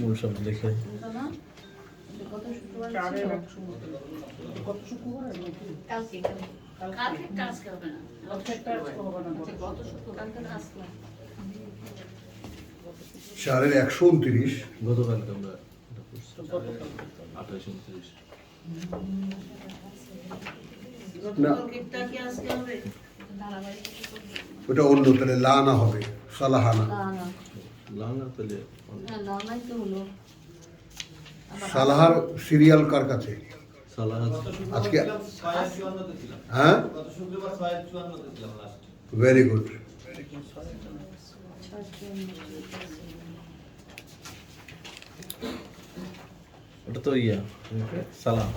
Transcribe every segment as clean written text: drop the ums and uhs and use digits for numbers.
মূল শব্দ দেখে চারের 129 গতকালকে আমরা 28-29 না ওটা অন্য, তাহলে লানা হবে, সালাহানা। লানা তাহলে সালাহার সিরিয়াল কার কাছে সালাহ আজকে? হ্যাঁ, ভেরি গুড। ওটা তো ইয়া সালাহ।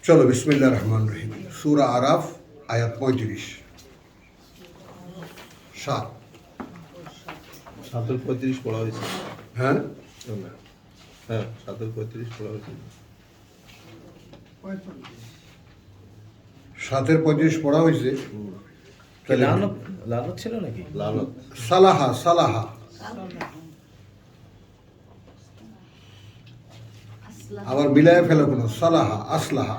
চলো বিসমিল্লাহির রহমানির রহিম। সূরা আরাফ আয়াত 35 7। 7-35 পড়া হয়েছে। হ্যাঁ হ্যাঁ 7-35 পড়া হয়েছে। 7-35 পড়া হয়েছে। লানত লানত ছিল নাকি? লানত সালাহা সালাহা আবার মিলায় ফেলো কোনো, সালাহা আসলাহা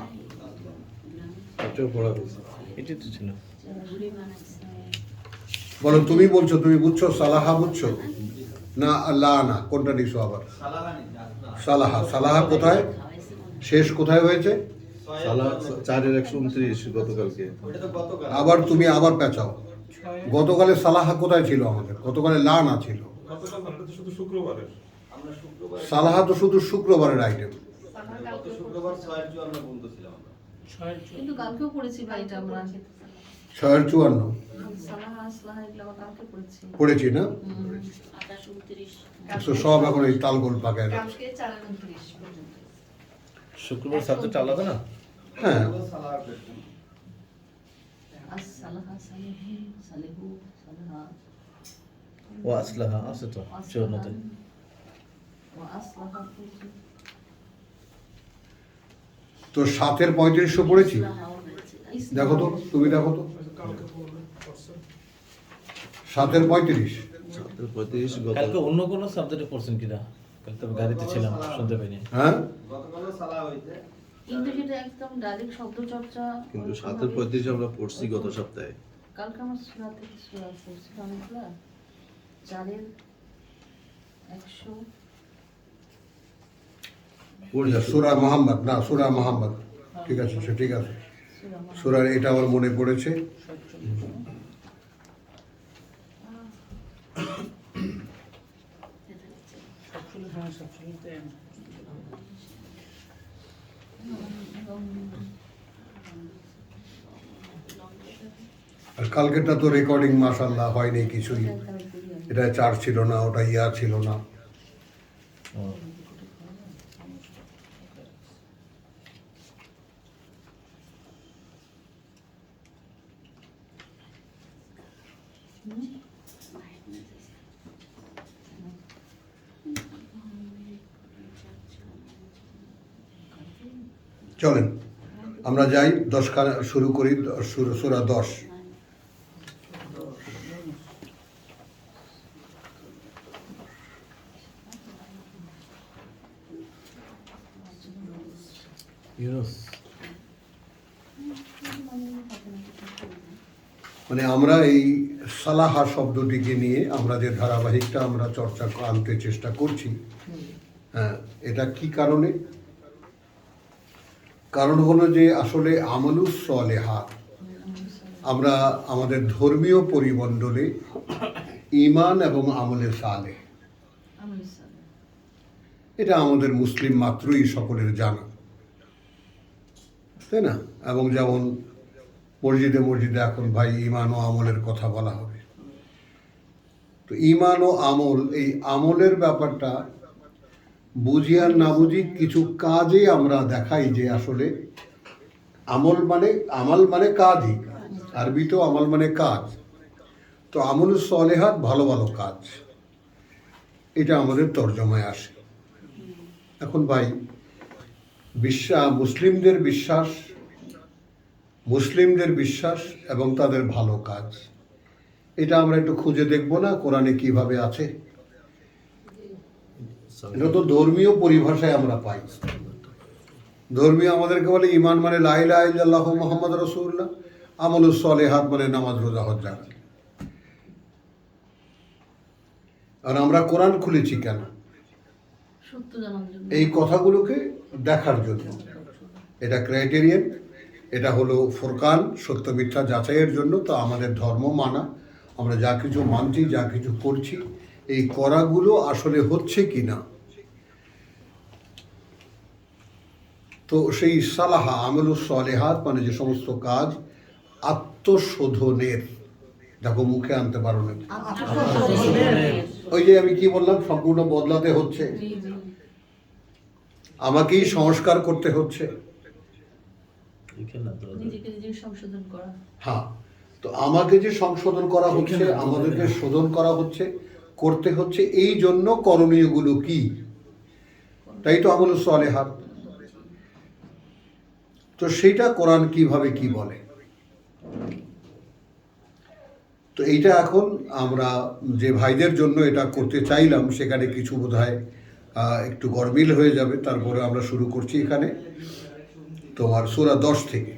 এটাও পড়া হয়েছে। এটাই তো ছিল। বলো, তুমি বলছো, তুমি বুঝছো সালাহা বুঝছো না লানা? কোনটা নিছো আবার? সালাহা। সালাহা কোথায় শেষ, কোথায় হয়েছে? সালাহ 4-129 গতকালকে। আবার তুমি আবার পেঁচাও। গতকালে সালাহা কোথায় ছিল আমাদের? গতকালে লানা ছিল। সালাহা তো শুধু শুক্রবারের আইটেম। কিন্তু কালকেও পড়েছি ভাই, এটা আমরা 6-54 সালাহা আসলাহা এগুলো আমরা কালকে পড়েছি। পড়েছি না? 28-29 তো সব এখন এই তালগোল পাকায় যাচ্ছে। কালকে 4-29 পর্যন্ত। শুক্রবার সাবজেক্ট আলাদা না? হ্যাঁ, আসসালাহা সালিহু সালিহু সালাহা ও আসলাহা আছে তো 54-তে। ওয়া আসলাহা তো 7-35 পড়েছি। দেখো তো, তুমি দেখো তো 7-35। 7-35 কালকে অন্য কোনো সাবজেক্টে পড়ছেন কিনা? কালকে আমি গাড়িতে ছিলাম, শুনতে পাইনি। হ্যাঁ, কিন্তু সেটা একদম ডাইরেক্ট শব্দ চর্চা। কিন্তু 7-35 আমরা পড়ছি গত সপ্তাহে। কালকে আমার সূরা থেকে সূরা পড়ছি অনেকগুলা। 4-100 সূরা মুহাম্মদ না, সূরা মুহাম্মদ। ঠিক আছে, সে ঠিক আছে। সূরার এটা আমার মনে পড়েছে। আর কালকেরটা তো রেকর্ডিং মাশাআল্লাহ হয়নি কিছুই। এটা চার্জ ছিল না, ওটা ইয়া ছিল না। চলেন আমরা যাই, 10 শুরু করি। সূরা 10। ইউনুস মানে আমরা এই সালাহা শব্দটিকে নিয়ে আমরা যে ধারাবাহিকটা আমরা চর্চা আনতে চেষ্টা করছি, হ্যাঁ, এটা কি কারণে? কারণ হলো যে আসলে আমালুস সালেহাত, আমরা আমাদের ধর্মীয় পরিমণ্ডলে ঈমান এবং আমলে সালেহ, এটা আমাদের মুসলিম মাত্রই সকলের জানা, তাই না? এবং যেমন মসজিদে মসজিদে এখন ভাই ঈমান ও আমলের কথা বলা হবে। তো ঈমান ও আমল, এই আমলের ব্যাপারটা বুঝি আর না বুঝি কিছু কাজে আমরা দেখাই যে আসলে আমল মানে কাজই, আরবিতেও আমল মানে কাজ। তো আমলুস সলেহাত ভালো ভালো কাজ, এটা আমাদের তর্জমায় আসে। এখন ভাই মুসলিমদের বিশ্বাস এবং তাদের ভালো কাজ, এটা আমরা একটু খুঁজে দেখব না কোরআনে কিভাবে আছে? এটা তো ধর্মীয় পরিভাষায় আমরা পাই। ধর্মীয় আমাদেরকে বলে ইমান মানে লা ইলাহা ইল্লাল্লাহু মুহাম্মাদুর রাসূলুল্লাহ, আমলুস সলেহাত মানে নামাজ রোজা হজ যাকাত। আর আমরা কোরআন খুলেছি কেন? সত্য জানার জন্য। এই কথাগুলোকে দেখার জন্য। এটা ক্রাইটেরিয়ান, এটা হলো ফুরকান, সত্য মিথ্যা যাচাইয়ের জন্য। তো আমাদের ধর্ম মানা, আমরা যা কিছু মানছি, যা কিছু করছি, এই করাগুলো আসলে হচ্ছে কি না। তো সেই সালাহা আমলুস সলেহাত মানে যে সমস্ত কাজ আত্মশোধনের, দেখো মুখে আনতে পারো না, ওই যে আমি কি বললাম, সম্পূর্ণ বদলাতে হচ্ছে, জি, জি। আমাকেই সংস্কার করতে হচ্ছে। নিজেকে নিজে সংশোধন করা। হ্যাঁ, তো আমাকে যে সংশোধন করা হচ্ছে, আমাদেরকে শোধন করা হচ্ছে, করতে হচ্ছে, এই জন্য করণীয়গুলো কি? তাই তো আমলুস সলেহাত। তো সেইটা কোরআন কিভাবে কি বলে? তো এইটা এখন আমরা যে ভাইদের জন্য এটা করতে চাইলাম, সেখানে কিছু বোধহয় একটু গরমিল হয়ে যাবে। তারপরে আমরা শুরু করছি এখানে তোমার সূরা 10 থেকে।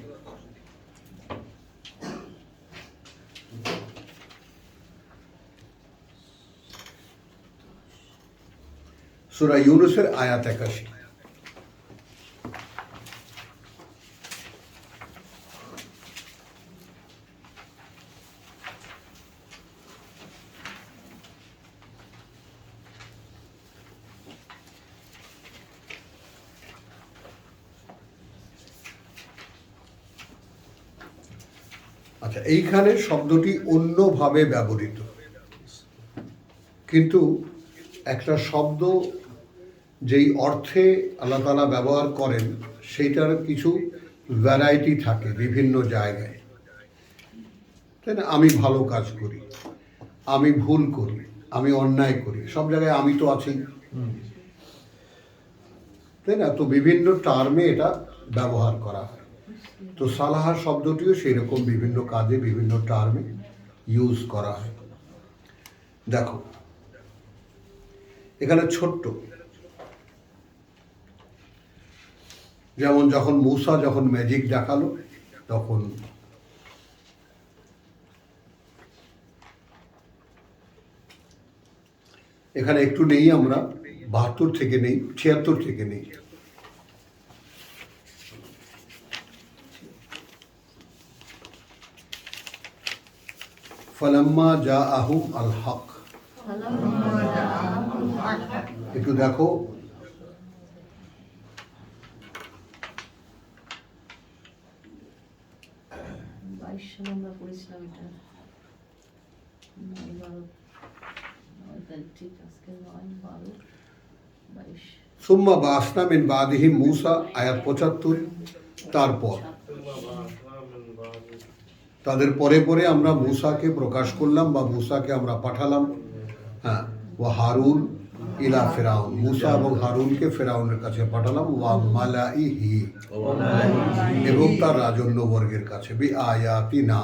সূরা ইউনূসের আয়াত 81। আচ্ছা, এইখানে শব্দটি অন্যভাবে ব্যবহৃত, কিন্তু একটা শব্দ যেই অর্থে আল্লাহ তাআলা ব্যবহার করেন, সেইটার কিছু ভ্যারাইটি থাকে বিভিন্ন জায়গায়, তাই না? আমি ভালো কাজ করি, আমি ভুল করি, আমি অন্যায় করি, সব জায়গায় আমি তো আছি, তাই না? তো বিভিন্ন টার্মে এটা ব্যবহার করা হয়। তো সালাহা শব্দটিও সেই রকম বিভিন্ন কাজে বিভিন্ন টার্মে ইউজ করা হয়। দেখো এখানে ছোট্ট, যেমন যখন মূসা যখন ম্যাজিক দেখালো, তখন এখানে একটু নেই, আমরা 72 থেকে নেই, 76 থেকে নেই। ফালাম্মা জাআহুম আল হক, একটু দেখো, আমরা পড়েছিলাম এটা 9-12 ঠিক আজকে 9-12-22। সুম্মা বাসনা মিন বাদিহিম মূসা, আয়াত 75। তারপর তাদের পরে পরে আমরা মূসাকে প্রকাশ করলাম বা মূসাকে আমরা পাঠালাম। হ্যাঁ, ও হারুন ইলা ফিরাউন, মূসা এবং হারুনকে ফিরাউনের কাছে পাঠালাম। ওয়া মালাইহি, এবং তার রাজন্য বর্গের কাছে। বি আয়াতিনা,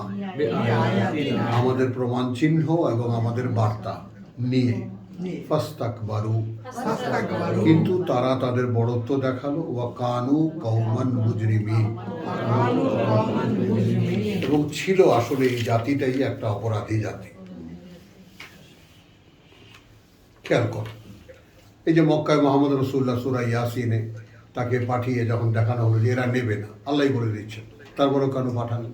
আমাদের প্রমাণ চিহ্ন এবং আমাদের বার্তা নিয়ে। ফাস্তাকবারু, কিন্তু তারা তাদের বড়ত্ব দেখালো। ওয়া কানু কওমান মুজরিমিন, এবং ছিল আসলে এই জাতিটাই একটা অপরাধী জাতি। খেয়াল কর, এই যে মক্কায় মোহাম্মদ রাসূলুল্লাহ সূরা ইয়াসিনে তাকে পাঠিয়ে যখন দেখানো হলো যে এরা নেবে না, আল্লাহই বলে দিচ্ছেন, তারপরেও কেন পাঠালেন?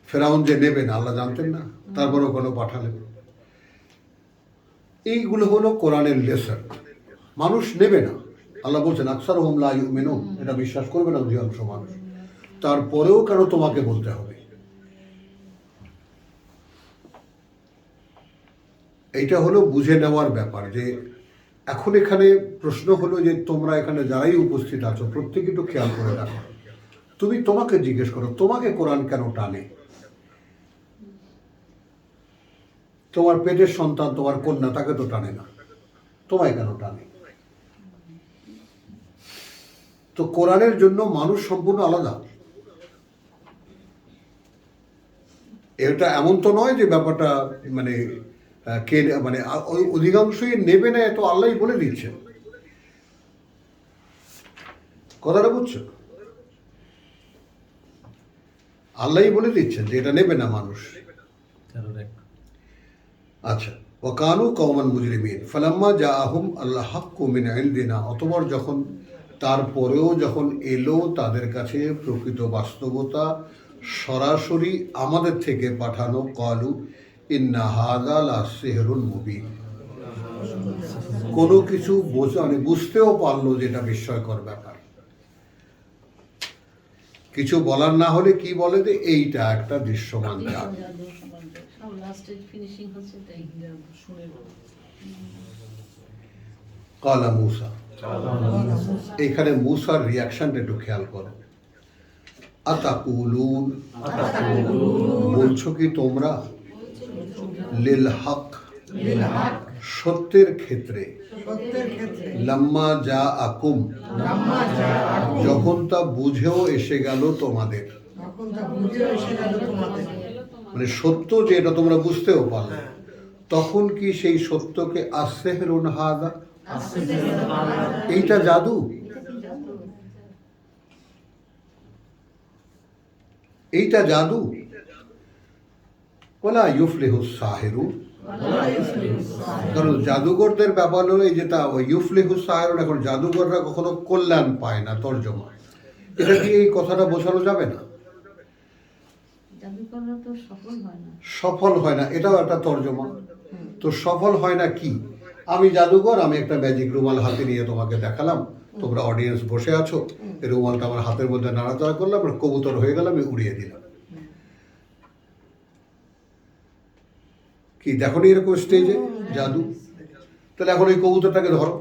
ফেরাউন যে নেবে না আল্লাহ জানতেন না, তারপরেও কেন পাঠালেন? এইগুলো হলো কোরআনের লেসন। মানুষ নেবে না, আল্লাহ বলছেন আকসারুহুম লা ইউমিনুন, এটা বিশ্বাস করবে না অধিকাংশ মানুষ, তারপরেও কেন তোমাকে বলতে হবে? এইটা হলো বুঝে নেওয়ার ব্যাপার। যে এখন এখানে প্রশ্ন হলো যে তোমরা এখানে যারাই উপস্থিত আছো প্রত্যেকে একটু খেয়াল করে রাখো, তুমি তোমাকে জিজ্ঞেস করো, তোমাকে কোরআন কেন টানে? তোমার পেটের সন্তান, তোমার কন্যা, তাকে তো টানে না, তোমায় কেন টানে? তো কোরআনের জন্য মানুষ সম্পূর্ণ আলাদা। এটা এমন তো নয় যে ব্যাপারটা মানে কে মানে অধিকাংশই নেবে না, এত আল্লাহই বলে দিচ্ছেন। কথাটা বুঝছো? আল্লাহই বলে দিচ্ছেন যে এটা নেবে না মানুষ। আচ্ছা, ওয়াকানু কওমান মুজরিমিন ফালাম্মা জাআহুম আল হাক্কু মিন ইনদিনা, অতঃপর যখন তারপরেও যখন এলো তাদের কাছে প্রকৃত বাস্তবতা সরাসরি আমাদের থেকে পাঠানো, ক্বালু ইন্না হাযা লা সিহরুন মুবিন, কোনো কিছু মানে বুঝতেও পারলো যে এটা বিস্ময়কর ব্যাপার। কিছু বলার না হলে কি বলে যে এইটা একটা দৃশ্যমান জাদু। কালা মূসা, এখানে মূসার রিয়াকশনটা একটু খেয়াল করো। আতাকুলুন, বলছো কি তোমরা, লিল হক, সত্যের ক্ষেত্রে, লাম্মা যা আকুম, যখন তা বুঝেও এসে গেল তোমাদের, মানে সত্য যে এটা তোমরা বুঝতেও পারো, তখন কি সেই সত্যকে আসসিহরুন হাযা, এইটা জাদু, এইটা জাদু, ওয়ালা ইউফলিহুস সাহিরুন, কারণ জাদুঘরদের ব্যাপার হলো এই যেটা ইউফলিহুস সাহিরুন, এখন জাদুঘররা কখনো কল্যাণ পায় না, তর্জমা। এটা কি এই কথাটা বোঝানো যাবে না? সফল হয় না, এটাও একটা তর্জমা। তো সফল হয় না কি? আমি জাদুঘর, আমি একটা ম্যাজিক রুমাল হাতে নিয়ে তোমাকে দেখালাম, তোমরা অডিয়েন্স বসে আছো, এই রুমালটা আমার হাতের মধ্যে নাড়াচাড়া করলাম, আর কবুতর হয়ে গেল, আমি উড়িয়ে দিলাম। কি দেখো নি এরকম স্টেজে জাদু? তাহলে এখন ওই কবুতরটাকে ধরো,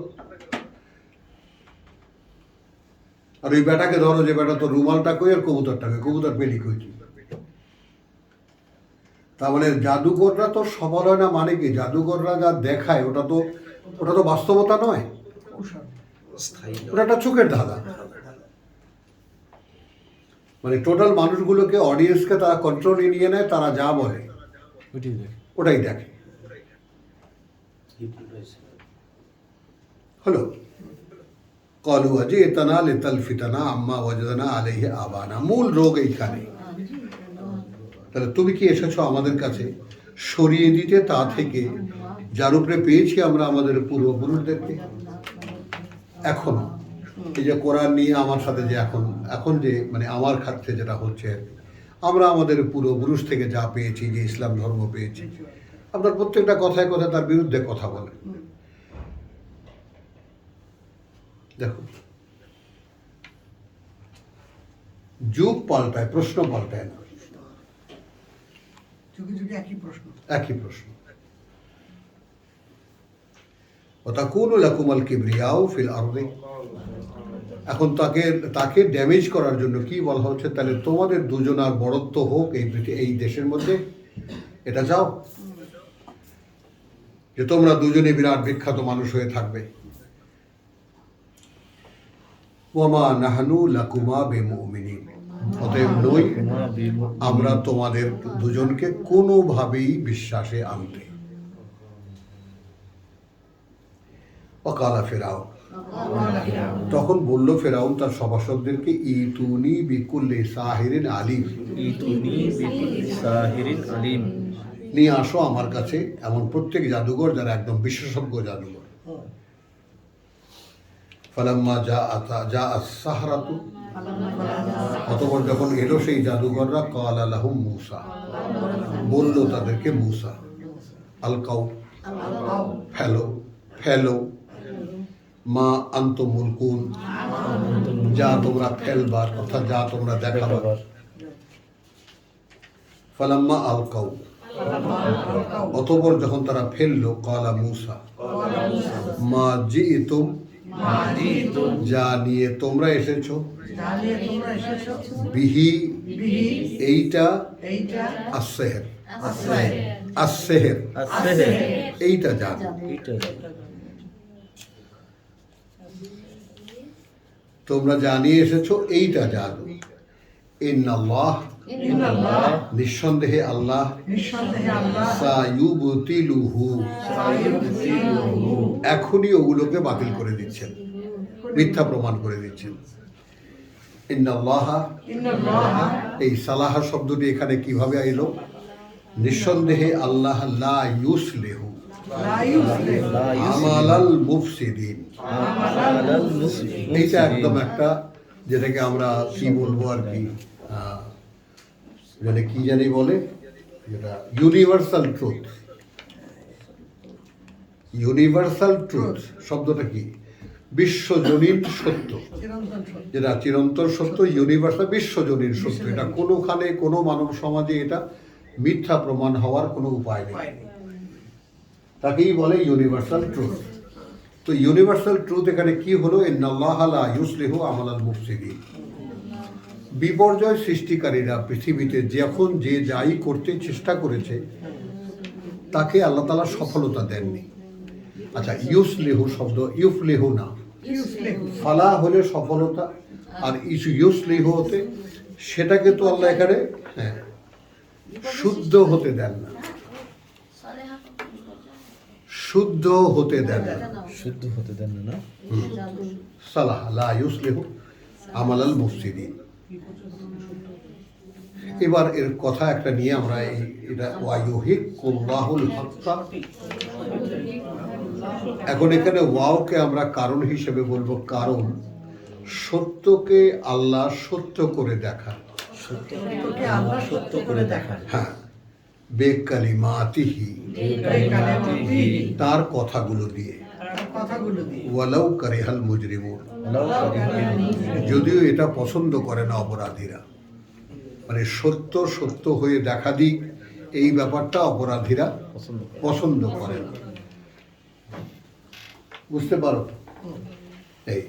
আর ওই বেটাকে ধরো, যে বেটা তো রুমালটা কই আর কবুতরটাকে, কবুতর পেলি কই? তার মানে জাদুঘররা তো সফল হয় না, মানে কি জাদুঘররা যা দেখায় ওটা তো বাস্তবতা নয়, ওটা একটা চোখের ধাঁধা। মানে টোটাল মানুষগুলোকে, অডিয়েন্সকে তারা কন্ট্রোলে নিয়ে নেয়, তারা যা বলে ওটাই দেখে। হলো ক্বালু আজি'তানা লিতালফিতানা আম্মা ওয়াজাদনা আলাইহি আবানা, মূল রোগ এইখানে। তাহলে তুমি কি এসেছো আমাদের কাছে সরিয়ে দিতে তা থেকে যার উপরে পেয়েছি আমরা আমাদের পূর্বপুরুষদেরকে। এখন এই যে কোরআন নিয়ে আমার সাথে যে এখন যে মানে আমার ক্ষেত্রে যেটা হচ্ছে, আমরা আমাদের পূর্বপুরুষ থেকে যা পেয়েছি, যে ইসলাম ধর্ম পেয়েছি, আপনার প্রত্যেকটা কথায় কথায় তার বিরুদ্ধে কথা বলে। দেখো, যুগ পাল্টায়, প্রশ্ন পাল্টায় না, একই প্রশ্ন। ওয়াতাকুনু লাকুমুল কিবরিয়াউ ফিল আরদি, এখন তাকে ড্যামেজ করার জন্য কি বলা হচ্ছে? তাহলে তোমাদের দুজনার বড়ত্ব হোক এই দেশের মধ্যে, এটা চাও যে তোমরা দুজনে বিরাট বিখ্যাত মানুষ হয়ে থাকবে। ওয়ামা নাহনু লাকুমা বিমুমিনিন, অতএব নই আমরা তোমাদের দুজনকে কোনোভাবেই বিশ্বাসে আনতে। ওয়াকালা ফিরআউন, তখন বলল ফেরাউন তার সভাসদদেরকে, ইতুনি বিকুল্লি সাহিরিন আলিম, নিয়ে আসো আমার কাছে এমন প্রত্যেক জাদুঘর যারা একদম বিশেষজ্ঞ জাদুঘর। ফালাম্মা যা আস-সাহরাতু, অতঃপর যখন এলো সেই জাদুঘররা, ক্বালা লাহুম মূসা, বলল তাদেরকে মূসা, আলকাউ, ফেলো, মা আনতুম মুলকুন, যা তোমরা ফেলবার, অর্থাৎ যা তোমরা দেখাবার। ফালাম্মা আলকাউ, অতঃপর যখন তারা ফেললো, ক্বালা মূসা, মা জিইতুম, যা নিয়ে তোমরা এসেছো, বিহি, এইটা, আস-সিহর, আসসেহের, আসসেহের, এইটা জাদু। এইটা জাদু। তোমরা জানিয়ে এসেছো এইটা জাদু। ইন্নাল্লাহ, ইন্নাল্লাহ নিঃসন্দেহে আল্লাহ, সায়ুবতিলুহু, এখনই ওগুলোকে বাতিল করে দিচ্ছেন, মিথ্যা প্রমাণ করে দিচ্ছেন। ইন্নাল্লাহ, এই সালাহা শব্দটি এখানে কিভাবে এলো? নিঃসন্দেহে আল্লাহ লা ইউসলিহু আমালাল মুফসিদিন, আমালাল মুসলিম। এইটা একদম একটা, যেটাকে আমরা কি বলবো আর কি, যেটা কি জানি বলে, যেটা ইউনিভার্সাল ট্রুথ। ইউনিভার্সাল ট্রুথ শব্দটা কি? বিশ্বজনীন সত্য, যেটা চিরন্তন সত্য, ইউনিভার্সাল বিশ্বজনীন সত্য। এটা কোনোখানে কোনো মানব সমাজে এটা মিথ্যা প্রমাণ হওয়ার কোনো উপায় নেই, তাকেই বলে ইউনিভার্সাল ট্রুথ। তো ইউনিভার্সাল ট্রুথ এখানে কি হলো? ইন্নাল্লাহ লা ইউসলিহু আমালাল মুফসিদিন, বিপর্যয় সৃষ্টিকারীরা পৃথিবীতে যখন যে যাই করতে চেষ্টা করেছে তাকে আল্লাহ তাআলা সফলতা দেননি। আচ্ছা, ইউসলিহু শব্দ, ইউফলিহু না, ফালা হলে সফলতা, আর ইউসলিহু হতে, সেটাকে তো আল্লাহ এখানে শুদ্ধ হতে দেন না, শুদ্ধ হতে দেন না, শুদ্ধ হতে দেন না। সালাহ লা ইউসলিহু আমালাল মুফসিদিন। এবার এর কথা একটা নিয়ে আমরা এটা ওয়ায়ুহিকুল্লাহুল হাক্কা, এখন এখানে ওয়াওকে আমরা কারণ হিসেবে বলবো, কারণ সত্যকে আল্লাহ সত্য করে দেখা। সত্যকে আল্লাহ সত্য করে দেখান। হ্যাঁ, বেকালিমাতিহি, তার কথাগুলো দিয়ে, ওয়ালাউ কারিহাল মুজরিমুন, যদিও এটা পছন্দ করে না অপরাধীরা। মানে সত্য সত্য হয়ে দেখা দিক, এই ব্যাপারটা অপরাধীরা পছন্দ করে না। বুঝতে পারো তো? এই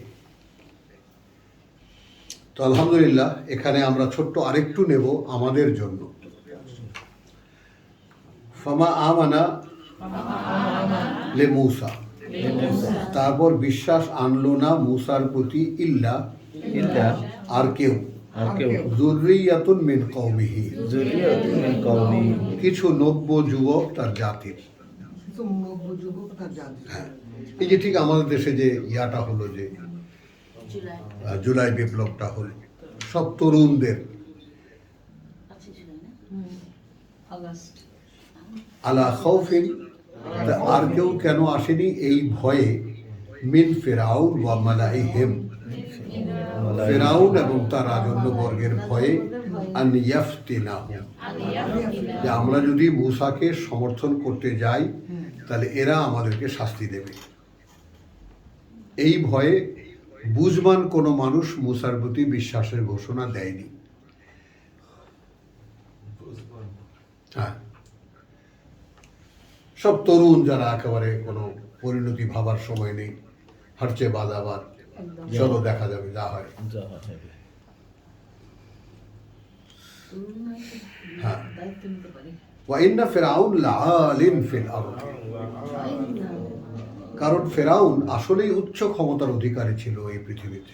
তো আলহামদুলিল্লাহ, এখানে আমরা ছোট্ট আরেকটু নেব আমাদের জন্য। ফামা আমানা লে মূসা, তারপর বিশ্বাস আনলো না মূসার প্রতি ইল্লা, আর কেউ, যুররিয়াতুন মিন কওমিহি, কিছু নব্য যুবক তার জাতির। হ্যাঁ, এই যে ঠিক আমাদের দেশে যে ইয়াটা হলো, যে জুলাই বিপ্লবটা হলো, সব তরুণদের আলা খাউফিন, আর কেউ কেন আসেনি এই ভয়ে, মিন ফিরাউন ওয়া মালাইহিম, ফিরাউন এবং তার রাজন্য বর্গের ভয়ে, আন ইয়াফতিনাহু, যে আমরা যদি মূসাকে সমর্থন করতে যাই তাহলে এরা আমাদেরকে শাস্তি দেবে। এই ভয়ে বুঝবান কোনো মানুষ মূসার প্রতি বিশ্বাসের ঘোষণা দেয়নি। হ্যাঁ, সব তরুণ যারা একেবারে কোনো পরিণতি ভাবার সময় নেই, হারচে বাজাবার, চলো দেখা যাবে যা হয়। হ্যাঁ, ওয়া ইন্না ফিরআউন লাআলিন ফিল আরদ, কারণ ফেরাউন আসলেই উচ্চ ক্ষমতার অধিকারী ছিল এই পৃথিবীতে।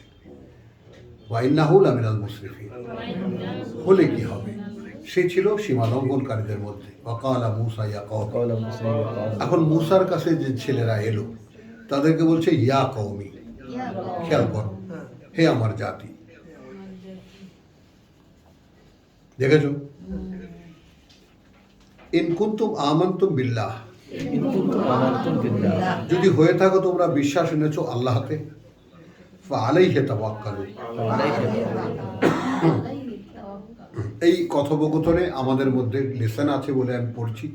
ওয়া ইন্নাহু লামিনাল মুসরিফিন, হলে কি হবে, সে ছিল সীমা লঙ্ঘনকারীদের মধ্যে। ওয়াকালা মূসা ইয়া কওমি, এখন মূসার কাছে যে ছেলেরা এলো তাদেরকে বলছে ইয়া কওমি, খেয়াল করো, হে আমার জাতি। দেখেছো, ইন কুনতুম আমানতুম বিল্লাহ, যদি হয়ে থাকো তোমরা বিশ্বাস এনেছো আল্লাহতে, ফাআলাইহি তাওয়াক্কালু, এই কথোপকথনে আমাদের মধ্যে লেসন আছে বলে আমি পড়ছি।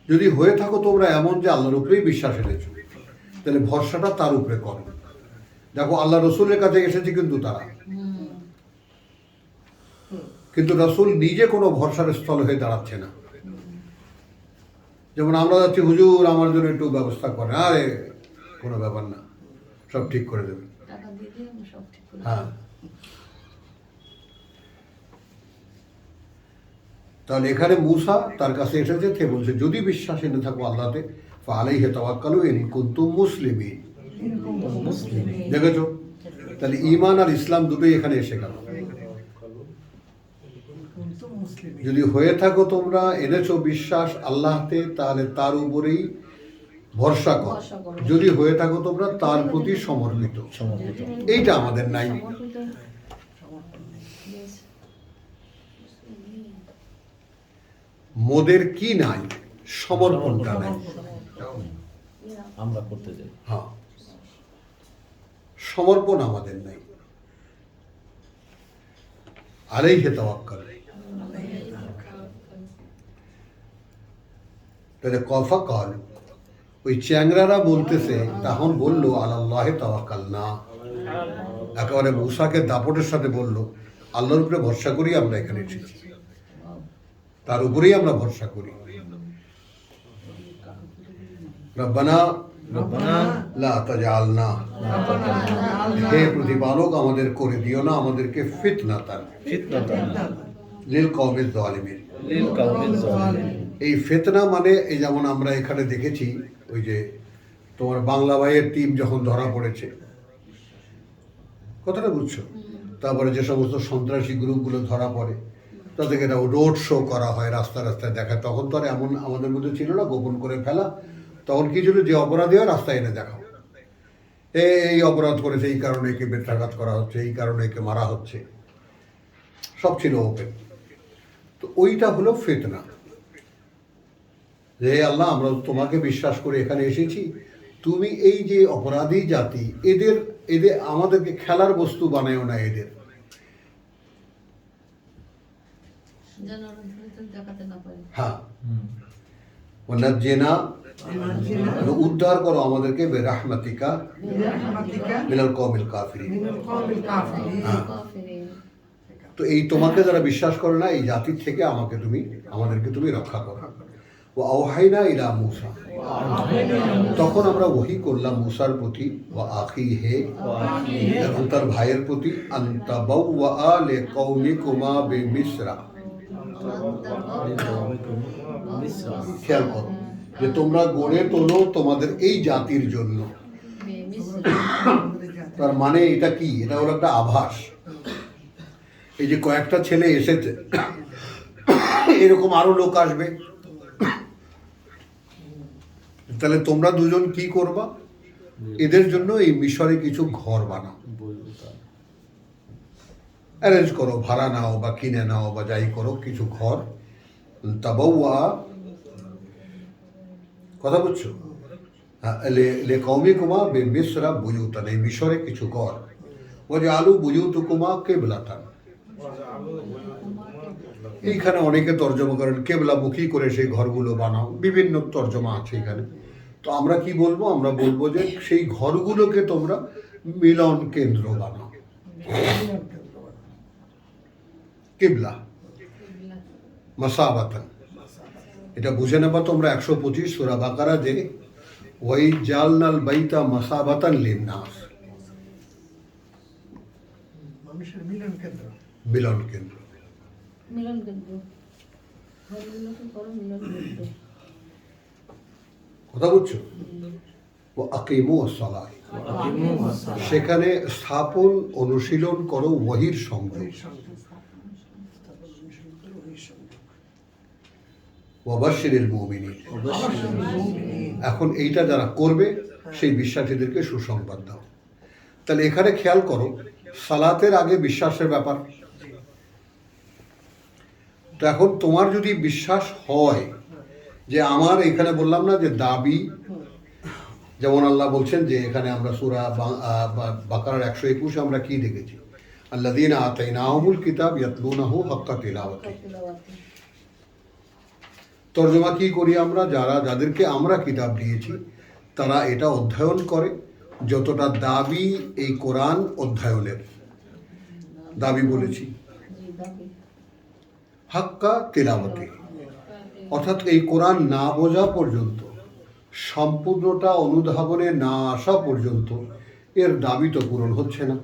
যদি হয়ে থাকো তোমরা এমন যে আল্লাহর উপরেই বিশ্বাস এনেছো, তাহলে ভরসাটা তার উপরে করো। দেখো, আল্লাহ রসুলের কাছে এসেছে কিন্তু রসুল নিজে কোনো ভরসার স্থল হয়ে দাঁড়াচ্ছে না। যেমন আমরা যাচ্ছি, হুজুর আমার জন্য একটু ব্যবস্থা করেন, আরে কোনো ব্যাপার না, সব ঠিক করে দেবেন। হ্যাঁ, তাহলে এখানে মূসা তার কাছে এসেছে, সে বলছে যদি বিশ্বাস এনে থাকো আল্লাহতে ফালাইহি তাওয়াক্কালু ইন কুনতুম মুসলিমিন। মুসলিম দেখেছো, তাহলে ঈমান আর ইসলাম দুটোই এখানে এসে গেল। যদি হয়ে থাকো তোমরা এনেছো বিশ্বাস আল্লাহতে, তাহলে তার উপরেই ভরসা করো। যদি হয়ে থাকো তোমরা তার প্রতি সমর্পিত। সমর্পিত। এইটা আমাদের নাই। মোদের কি নাই? সমর্পণটা নাই। আমরা করতে যাই। হ্যাঁ, সমর্পণ আমাদের নাই। আলাইহি তাওয়াক্কাল। তাহলে কফা কাল, ওই চ্যাংরারা বলতেছে, তখন বললো আলাল্লাহি তাওয়াক্কাল না, একেবারে মূসাকে দাপটের সাথে বলল আল্লাহর উপরে ভরসা করি আমরা এখানে এসেছি, তার উপরেই আমরা ভরসা করি। রব্বানা লা তাজআলনা, হে প্রতিপালক আমাদের করে দিও না আমাদেরকে ফিতনাতান লিল কওমিজ জালিমিন। এই ফিতনা মানে এই যেমন আমরা এখানে দেখেছি, ওই যে তোমার বাংলা ভাইয়ের টিম যখন ধরা পড়েছে, কথাটা বুঝছো? তারপরে যে সমস্ত সন্ত্রাসী গ্রুপগুলো ধরা পড়ে, তাদেরকে একটা রোড শো করা হয়, রাস্তায় রাস্তায় দেখায়। তখন তো আর এমন আমাদের মধ্যে ছিল না গোপন করে ফেলা। তখন কি ছিল, যে অপরাধী হয় রাস্তায় এনে দেখাও, এই অপরাধ করেছে, এই কারণে একে বেত্রাঘাত করা হচ্ছে, এই কারণে একে মারা হচ্ছে, সব ছিল ওপেন। তো ওইটা হলো ফিতনা, যে আল্লাহ আমরা তোমাকে বিশ্বাস করে এখানে এসেছি, তুমি এই যে অপরাধী জাতি, এদের এদের আমাদেরকে খেলার বস্তু বানায়ও না এদের। হ্যাঁ, ওয়ানাজ্জিনা, উদ্ধার করো আমাদেরকে বিরাহমাতিকা মিনাল কওমিল কাফিরিন। তো এই তোমাকে যারা বিশ্বাস করে না, এই জাতির থেকে আমাদেরকে তুমি রক্ষা করো। ওয়া আওহাইনা ইলা মূসা, তখন আমরা ওহী করলাম মূসার প্রতি, ওয়া আখিহি, এবং তার ভাইয়ের প্রতি, আন তাবাওয়া লিকওমিকুমা বিমিসরা। খেয়াল করো যে তোমরা গড়ে তোলো তোমাদের এই জাতির জন্য। তার মানে এটা কি? এটা হলো একটা আভাস। এই যে কয়েকটা ছেলে এসেছে, এরকম আরো লোক আসবে, তাহলে তোমরা দুজন কি করবা? এদের জন্য এই মিশরে কিছু ঘর বানাও, অ্যারেঞ্জ করো, ভাড়া নাও বা কিনে নাও বা যাই করো, কিছু ঘর। তাবাওয়া, কথা বুঝছো? লিকওমিকুমা বিমিসরা বুয়ুতান, এই মিশরে কিছু ঘর। ওয়াজআলু বুয়ুতাকুমা কিবলাতান, এইখানে অনেকে তর্জমা করেন কেবলামুখী করে সেই ঘরগুলো বানাও, বিভিন্ন তর্জমা আছে এখানে। তো আমরা কি বলবো? আমরা বলবো যে সেই ঘরগুলোকে তোমরা মিলন কেন্দ্র বানাও, কিবলা মাসাবাতান। এটা বুঝে নেবা তোমরা 125 সূরা বাকারা, যে ওয়াই জালনাল বাইতা মাসাবাতান লিন্নাস, মানুষের মিলন কেন্দ্র, মিলন কেন্দ্র, মিলন কেন্দ্র। কথা বুঝছো? ও আকিমু আসসালাহ, সেখানে স্থাপন অনুশীলন করো ওয়াহির সংযোগ। ওয়াবাশশিরিল মুমিনিন, এখন এইটা যারা করবে সেই বিশ্বাসীদেরকে সুসংবাদ দাও। তাহলে এখানে খেয়াল করো, সালাতের আগে বিশ্বাসের ব্যাপার। তো এখন তোমার যদি বিশ্বাস হয় যে আমার, এখানে বললাম না যে দাবি, যেমন আল্লাহ বলছেন যে এখানে আমরা সূরা বাকারার 121 আমরা কি দেখেছি, আল্লাযীনা আতাইনাহুমুল কিতাব ইয়াতলুনাহু হাক্কা তিলাওয়াতিহি। তর্জমা কি করি আমরা? যাদেরকে আমরা কিতাব দিয়েছি তারা এটা অধ্যয়ন করে, যতটা দাবি এই কোরআন অধ্যয়নের দাবি বলেছি, হাক্কা তিলাওয়াতি, অর্থাৎ এই কোরআন না বোঝা পর্যন্ত, সম্পূর্ণটা অনুধাবনে না আসা পর্যন্ত এর দাবি তো পূরণ হচ্ছে না।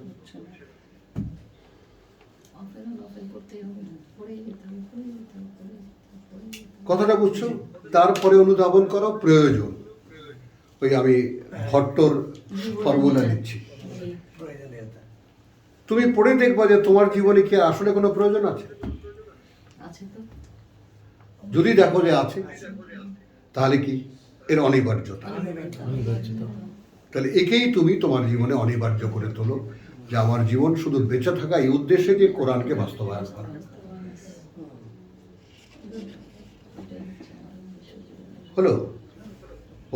কথাটা বুঝছো? তারপরে অনুধাবন করো প্রয়োজন। ওই আমি ভট্টর ফর্মুলা দিচ্ছি, তুমি পড়ে দেখবা যে তোমার জীবনে কি আসলে কোনো প্রয়োজন আছে। আছে তো। যদি দেখো যে আছে, তাহলে কি এর অনিবার্যতা। তাহলে একেই তুমি তোমার জীবনে অনিবার্য করে তোলো, যে আমার জীবন শুধু বেঁচে থাকা এই উদ্দেশ্যে যে কোরআনকে বাস্তবায়ন করা। হলো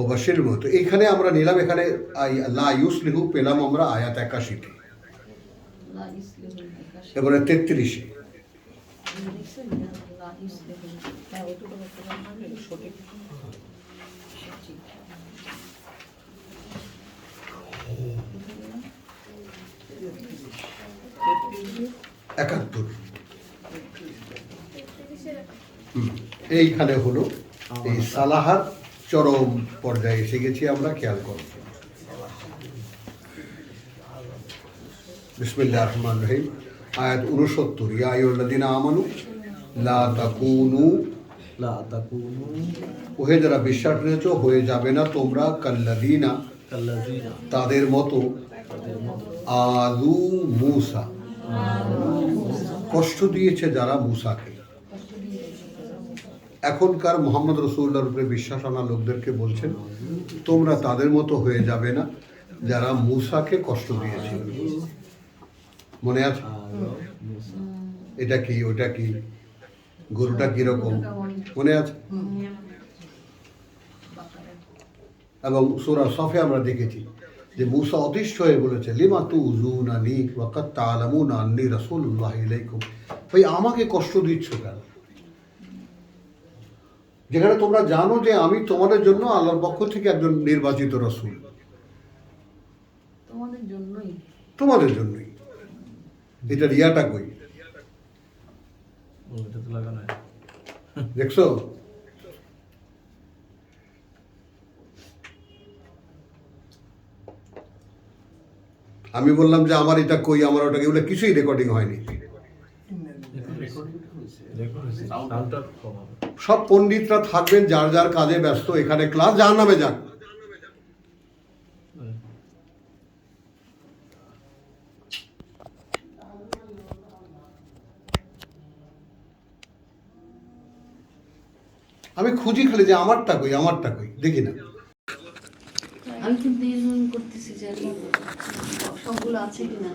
ওবাশির মতো। এইখানে আমরা নিলাম, এখানে লা ইউসলিহু পেলাম আমরা আয়াত 81-তে, এবারে 33-এ। একাত্তর। এইখানে হলো এই সালাহার চরম পর্যায়ে এসে গেছি আমরা, খেয়াল করব। বিসমিল্লাহির রহমানির রহিম, আয়াত 69। ইয়া আইয়ুহাল্লাযীনা আমানু লা তাকুনু, ওহে যারা বিশ্বাস করেছো, হয়ে যাবে না তোমরা কাল্লাযীনা, তাদের মতো, আযু মূসা, কষ্ট দিয়েছে যারা মূসাকে। এখনকার মোহাম্মদ রাসূলুল্লাহর উপরে বিশ্বাস আনা লোকদেরকে বলছেন, তোমরা তাদের মতো হয়ে যাবে না যারা মূসাকে কষ্ট দিয়েছিল। মনে আছে? এটা কি, ওটা কি, গরুটা কিরকম, মনে আছে? এবং সূরা সফে আমরা দেখেছি যে মূসা অতিষ্ঠ হয়ে বলেছে, লিমা তুযুনানি ওয়া কাদ তা'লামুনা আন্নী রাসূলুল্লাহ ইলাইকুম, ভাই আমাকে কষ্ট দিচ্ছ কেন, যেখানে তোমরা জানো যে আমি তোমাদের জন্য আল্লাহর পক্ষ থেকে একজন নির্বাচিত রাসূল। তোমাদের জন্যই। এটা রিয়াটা কই, দেখছো? আমি বললাম যে আমার এটা কই, আমার ওটা কই, ওগুলো কিছুই রেকর্ডিং হয়নি। সব পণ্ডিতরা থাকবেন যার যার কাজে ব্যস্ত, এখানে ক্লাস জাহান্নামে যাক। আমি খুঁজি খালি যে আমারটা কই, আমারটা কই, দেখি না। আমি কিন্তু এরকম করতেছি যে সবগুলো আছে কিনা।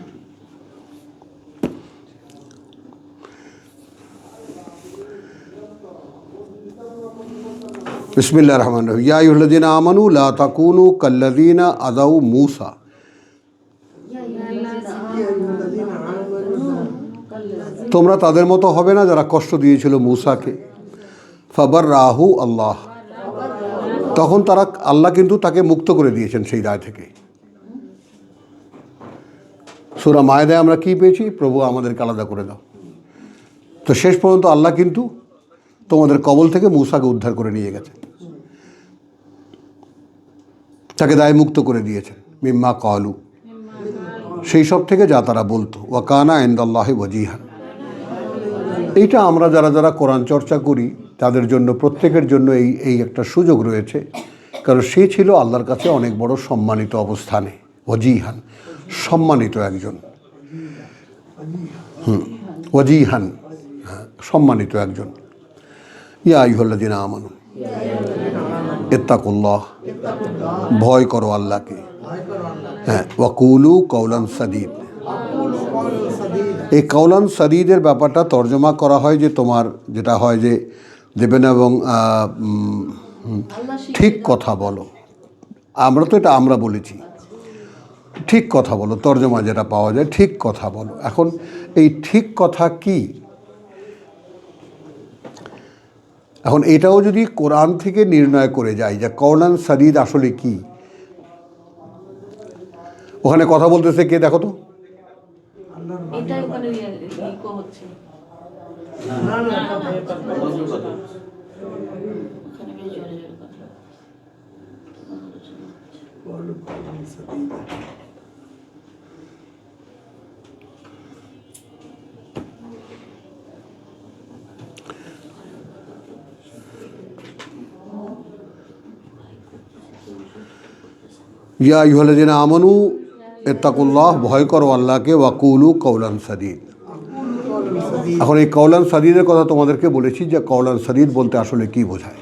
বিসমিল্লাহির রহমানির রহিম, ইয়া আইয়ুহাল্লাযীনা আমানু লা তাকুনু কাল্লাযীনা আযাউ মূসা, তোমরা তাদের মতো হবে না যারা কষ্ট দিয়েছিল মূসাকে। ফাবাররাহু আল্লাহ, তখন তারা, আল্লাহ কিন্তু তাকে মুক্ত করে দিয়েছেন সেই দায় থেকে। সূরা মায়েদায় আমরা কি পেয়েছি? প্রভু আমাদেরকে আলাদা করে দাও। তো শেষ পর্যন্ত আল্লাহ কিন্তু তোমাদের কবল থেকে মূসাকে উদ্ধার করে নিয়ে গেছে, তাকে দায় মুক্ত করে দিয়েছেন। মিম্মা কালু, সেই সব থেকে যা তারা বলতো। ওয়া কানা ইনদাল্লাহি ওয়াজিহা, এইটা আমরা যারা যারা কোরআন চর্চা করি তাদের জন্য, প্রত্যেকের জন্য এই একটা সুযোগ রয়েছে, কারণ সে ছিল আল্লাহর কাছে অনেক বড় সম্মানিত অবস্থানে। ওয়াজিহান, সম্মানিত একজন। ওয়াজিহান, সম্মানিত একজন। ইয়া আইয়ুহাল্লাযীনা আমানু ইত্তাকুল্লাহ, ভয় করো আল্লাহকে। হ্যাঁ, ওয়াকুলু কওলান সাদীদ, এই কওলান সাদীদের ব্যাপারটা তর্জমা করা হয় যে তোমার যেটা হয় যে দেবেন এবং ঠিক কথা বলো। আমরা তো এটা আমরা বলেছি, ঠিক কথা বলো, তর্জমা যেটা পাওয়া যায়, ঠিক কথা বলো। এখন এই ঠিক কথা কি? এখন এটাও যদি কোরআন থেকে নির্ণয় করে যায় যে কওলান সাদীদ আসলে কি, ওখানে কথা বলতেছে কে দেখো তো? এটাই ওখানে ইকো হচ্ছে। ওখানে বেশ জোরে জোরে কথা। ইয়া আইয়ুহাল্লাযীনা আমানু ইত্তাকুল্লাহ, ভয় করো আল্লাহকে, ওয়াকুলু কওলান সাদীদ। এখন এই কওলান সাদীদের কথা তোমাদেরকে বলেছি যে কওলান সাদীদ বলতে আসলে কি বোঝায়।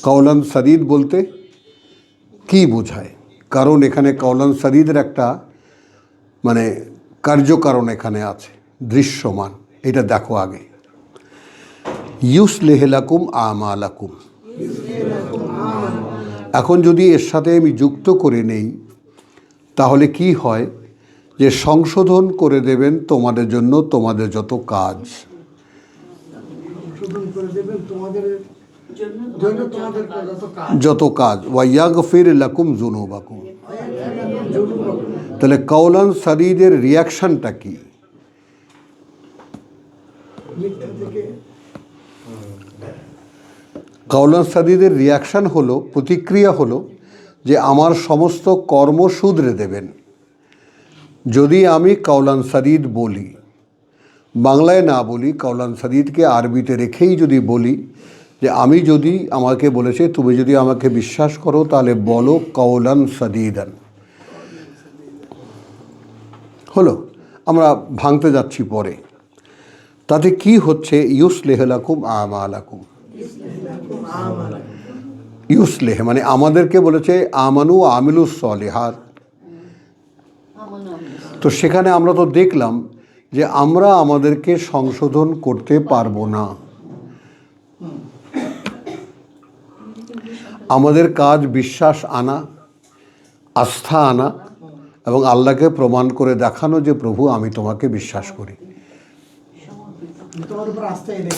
কওলান সাদীদ বলতে কি বোঝায়? কারণ এখানে কওলান সাদীদের একটা মানে কার্যকারণ এখানে আছে, দৃশ্যমান। এটা দেখো আগে, ইউসলিহ লাকুম আমালাকুম। এখন যদি এর সাথে আমি যুক্ত করে নেই তাহলে কি হয়, যে সংশোধন করে দেবেন তোমাদের জন্য তোমাদের যত কাজ, যত কাজ। ওয়াইয়াগফির লাকুম যুনুবাকুম। তাহলে কওলান সাদীদের রিয়াকশনটা কি? কওলান সাদীদের রিয়াকশন হলো, প্রতিক্রিয়া হলো যে আমার সমস্ত কর্ম শুধরে দেবেন। যদি আমি কওলান সাদীদ বলি, বাংলায় না বলি, কওলান সাদীদকে আরবিতে রেখেই যদি বলি যে আমি যদি, আমাকে বলেছে তুমি যদি আমাকে বিশ্বাস করো তাহলে বলো কওলান সাদীদান। হলো, আমরা ভাঙতে যাচ্ছি পরে। তাতে কি হচ্ছে? ইউসলিহ লাকুম আমালাকুম। ইউসলিহ মানে আমাদেরকে বলেছে আমানু আমিলুস সলিহাত। তো সেখানে আমরা তো দেখলাম যে আমরা আমাদেরকে সংশোধন করতে পারবো না। আমাদের কাজ বিশ্বাস আনা, আস্থা আনা এবং আল্লাহকে প্রমাণ করে দেখানো যে প্রভু আমি তোমাকে বিশ্বাস করি।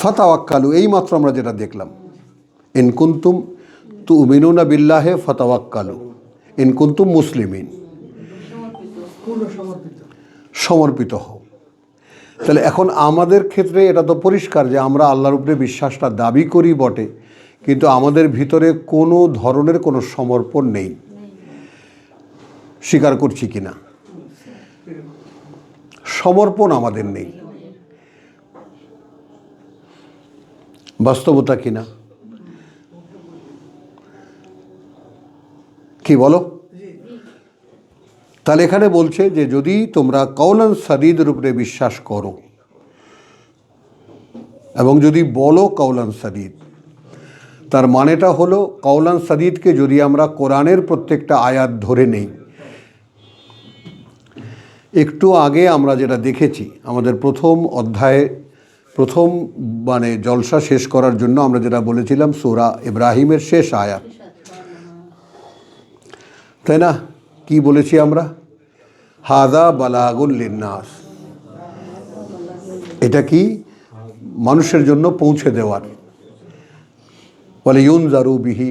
ফাতাওয়াক্কালু, এই মাত্র আমরা যেটা দেখলাম, ইন কুনতুম তুমিনুনা বিল্লাহে ফাতাওয়াক্কালু ইন কুনতুম মুসলিমিন, সমর্পিত হও। তাহলে এখন আমাদের ক্ষেত্রে এটা তো পরিষ্কার যে আমরা আল্লাহর উপরে বিশ্বাসটা দাবি করি বটে, কিন্তু আমাদের ভিতরে কোনো ধরনের কোনো সমর্পণ নেই। স্বীকার করছি কিনা? সমর্পণ আমাদের নেই। বাস্তবতা কিনা? কি বলো? তাহলে এখানে বলছে যে যদি তোমরা কওলান সাদীদের উপরে বিশ্বাস করো এবং যদি বলো কওলান সাদীদ, তার মানেটা হলো কওলান সাদীদকে যদি আমরা কোরআনের প্রত্যেকটা আয়াত ধরে নেই, একটু আগে আমরা যেটা দেখেছি আমাদের প্রথম অধ্যায়ে, প্রথম মানে জলসা শেষ করার জন্য আমরা যেটা বলেছিলাম সূরা ইব্রাহিমের শেষ আয়াত, তাই না? কি বলেছি আমরা? হাযা বালাগুল লিন্নাস, এটা কি মানুষের জন্য পৌঁছে দেওয়ার, বলে ইউনজারু বিহি,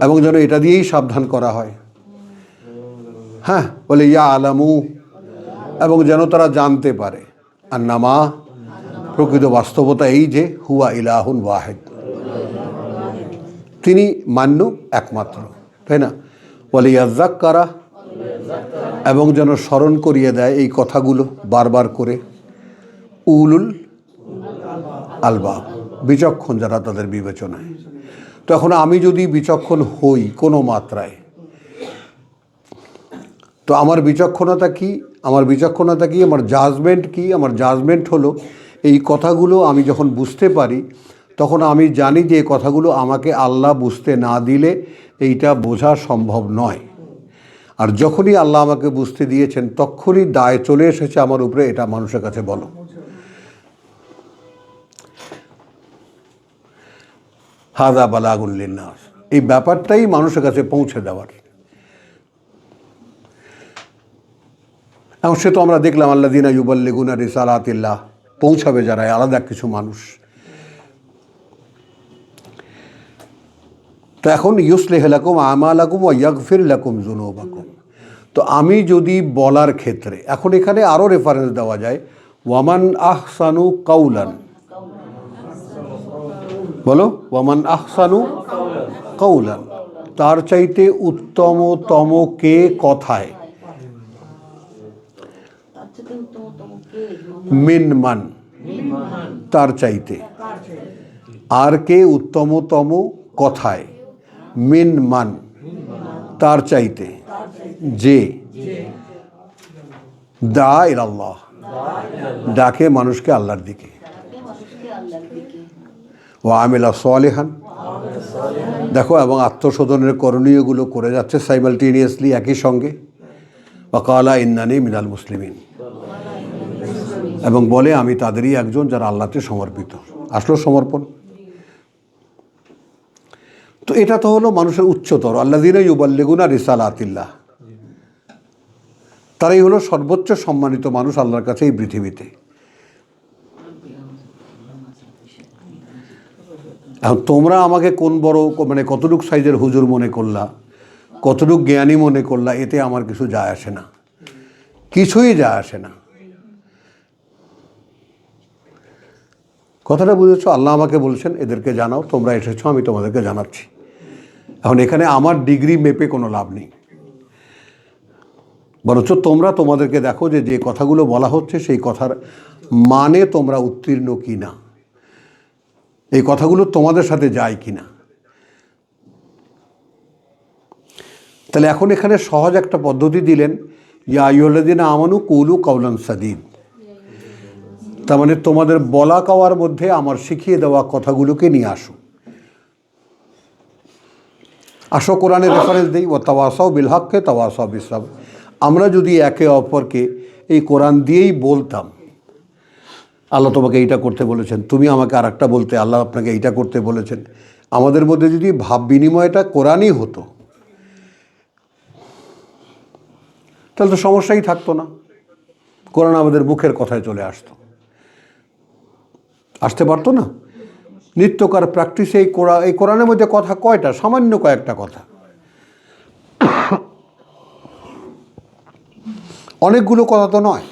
এবং যেন এটা দিয়েই সাবধান করা হয়। হ্যাঁ, বলে ইয়া আলামু, এবং যেন তারা জানতে পারে আন্নামা, প্রকৃত বাস্তবতা এই যে হুয়া ইলাহুন ওয়াহিদ, তিনি মান্য একমাত্র, তাই না? বলে ইয়াজ্জাক্কারা, এবং যেন স্মরণ করিয়ে দেয় এই কথাগুলো বারবার করে উলুল আলবাব, বিচক্ষণ যারা তাদের বিবেচনায়। তখন আমি যদি বিচক্ষণ হই কোনো মাত্রায়, তো আমার বিচক্ষণতা কি? আমার বিচক্ষণতা কি? আমার জাজমেন্ট কি? আমার জাজমেন্ট হলো এই কথাগুলো আমি যখন বুঝতে পারি তখন আমি জানি যে এই কথাগুলো আমাকে আল্লাহ বুঝতে না দিলে এইটা বোঝা সম্ভব নয়। আর যখনই আল্লাহ আমাকে বুঝতে দিয়েছেন তখনই দায় চলে এসেছে আমার উপরে, এটা মানুষের কাছে বলো। হাযা বালাগুল লিন্নাস, এই ব্যাপারটাই মানুষের কাছে পৌঁছে দেওয়ার। এবং সে তো আমরা দেখলাম আল্লাযীনা ইউবাল্লিগুনা রিসালাতিল্লাহ, পৌঁছাবে যারা, আলাদা কিছু মানুষ। তো এখন ইউসলিহ লাকুম আমালাকুম ওয়া ইয়াগফির লাকুম যুনুবাকুম। তো আমি যদি বলার ক্ষেত্রে, এখন এখানে আরও রেফারেন্স দেওয়া যায়, ওয়ামান আহসানু কাউলান, বলো ওয়ামান আহসানু কাউলান, তার চাইতে উত্তমতম কে কথায়, মিন মান, তার চাইতে। আর কে উত্তমতম কথায়, মিন মান তার চাইতে, যে দা ইলাল্লাহ ডাকে মানুষকে আল্লাহর দিকে, ও আমিলা সালিহান দেখো, এবং আত্মশোধনের করণীয়গুলো করে যাচ্ছে সাইমালটেনিয়াসলি একই সঙ্গে, ওয়াকালা ইন্নানি মিনাল মুসলিমিন, এবং বলে আমি তাদেরই একজন যারা আল্লাহতে সমর্পিত। আসলো সমর্পণ। তো এটা তো হলো মানুষের উচ্চতর, আল্লাযীনা ইউবাল্লিগুনা রিসালাতিল্লাহ, তারাই হলো সর্বোচ্চ সম্মানিত মানুষ আল্লাহর কাছে এই পৃথিবীতে। এখন তোমরা আমাকে কোন বড় মানে কতটুক সাইজের হুজুর মনে করলা, কতটুক জ্ঞানী মনে করলা, এতে আমার কিছু যায় আসে না, কিছুই যায় আসে না। কথাটা বুঝেছো? আল্লাহ আমাকে বলছেন এদেরকে জানাও, তোমরা এসেছো, আমি তোমাদেরকে জানাচ্ছি। এখন এখানে আমার ডিগ্রি মেপে কোনো লাভ নেই, বরঞ্চ তোমরা তোমাদেরকে দেখো যে যে কথাগুলো বলা হচ্ছে সেই কথার মানে তোমরা উত্তীর্ণ কি না, এই কথাগুলো তোমাদের সাথে যায় কি না। তাহলে এখন এখানে সহজ একটা পদ্ধতি দিলেন, ইয়া আইয়ুহাল্লাযীনা আমানু কুলু কাওলান সাদীদ, তার মানে তোমাদের বলা কওয়ার মধ্যে আমার শিখিয়ে দেওয়া কথাগুলোকে নিয়ে আসো। আসো কোরআনের রেফারেন্স দিই, ও তাওয়াসাও বিল হক্কে তাওয়াসাও বিস সাবর। আমরা যদি একে অপরকে এই কোরআন দিয়েই বলতাম, আল্লাহ তোমাকে এইটা করতে বলেছেন, তুমি আমাকে আর একটা বলতে, আল্লাহ আপনাকে এইটা করতে বলেছেন, আমাদের মধ্যে যদি ভাব বিনিময়টা কোরআনই হতো তাহলে তো সমস্যাই থাকতো না, কোরআন আমাদের মুখের কথায় চলে আসতে পারতো না। নিত্যকার প্র্যাকটিসে এই কোরআনের মধ্যে কথা কয়টা? সামান্য কয়েকটা কথা, অনেকগুলো কথা তো নয়।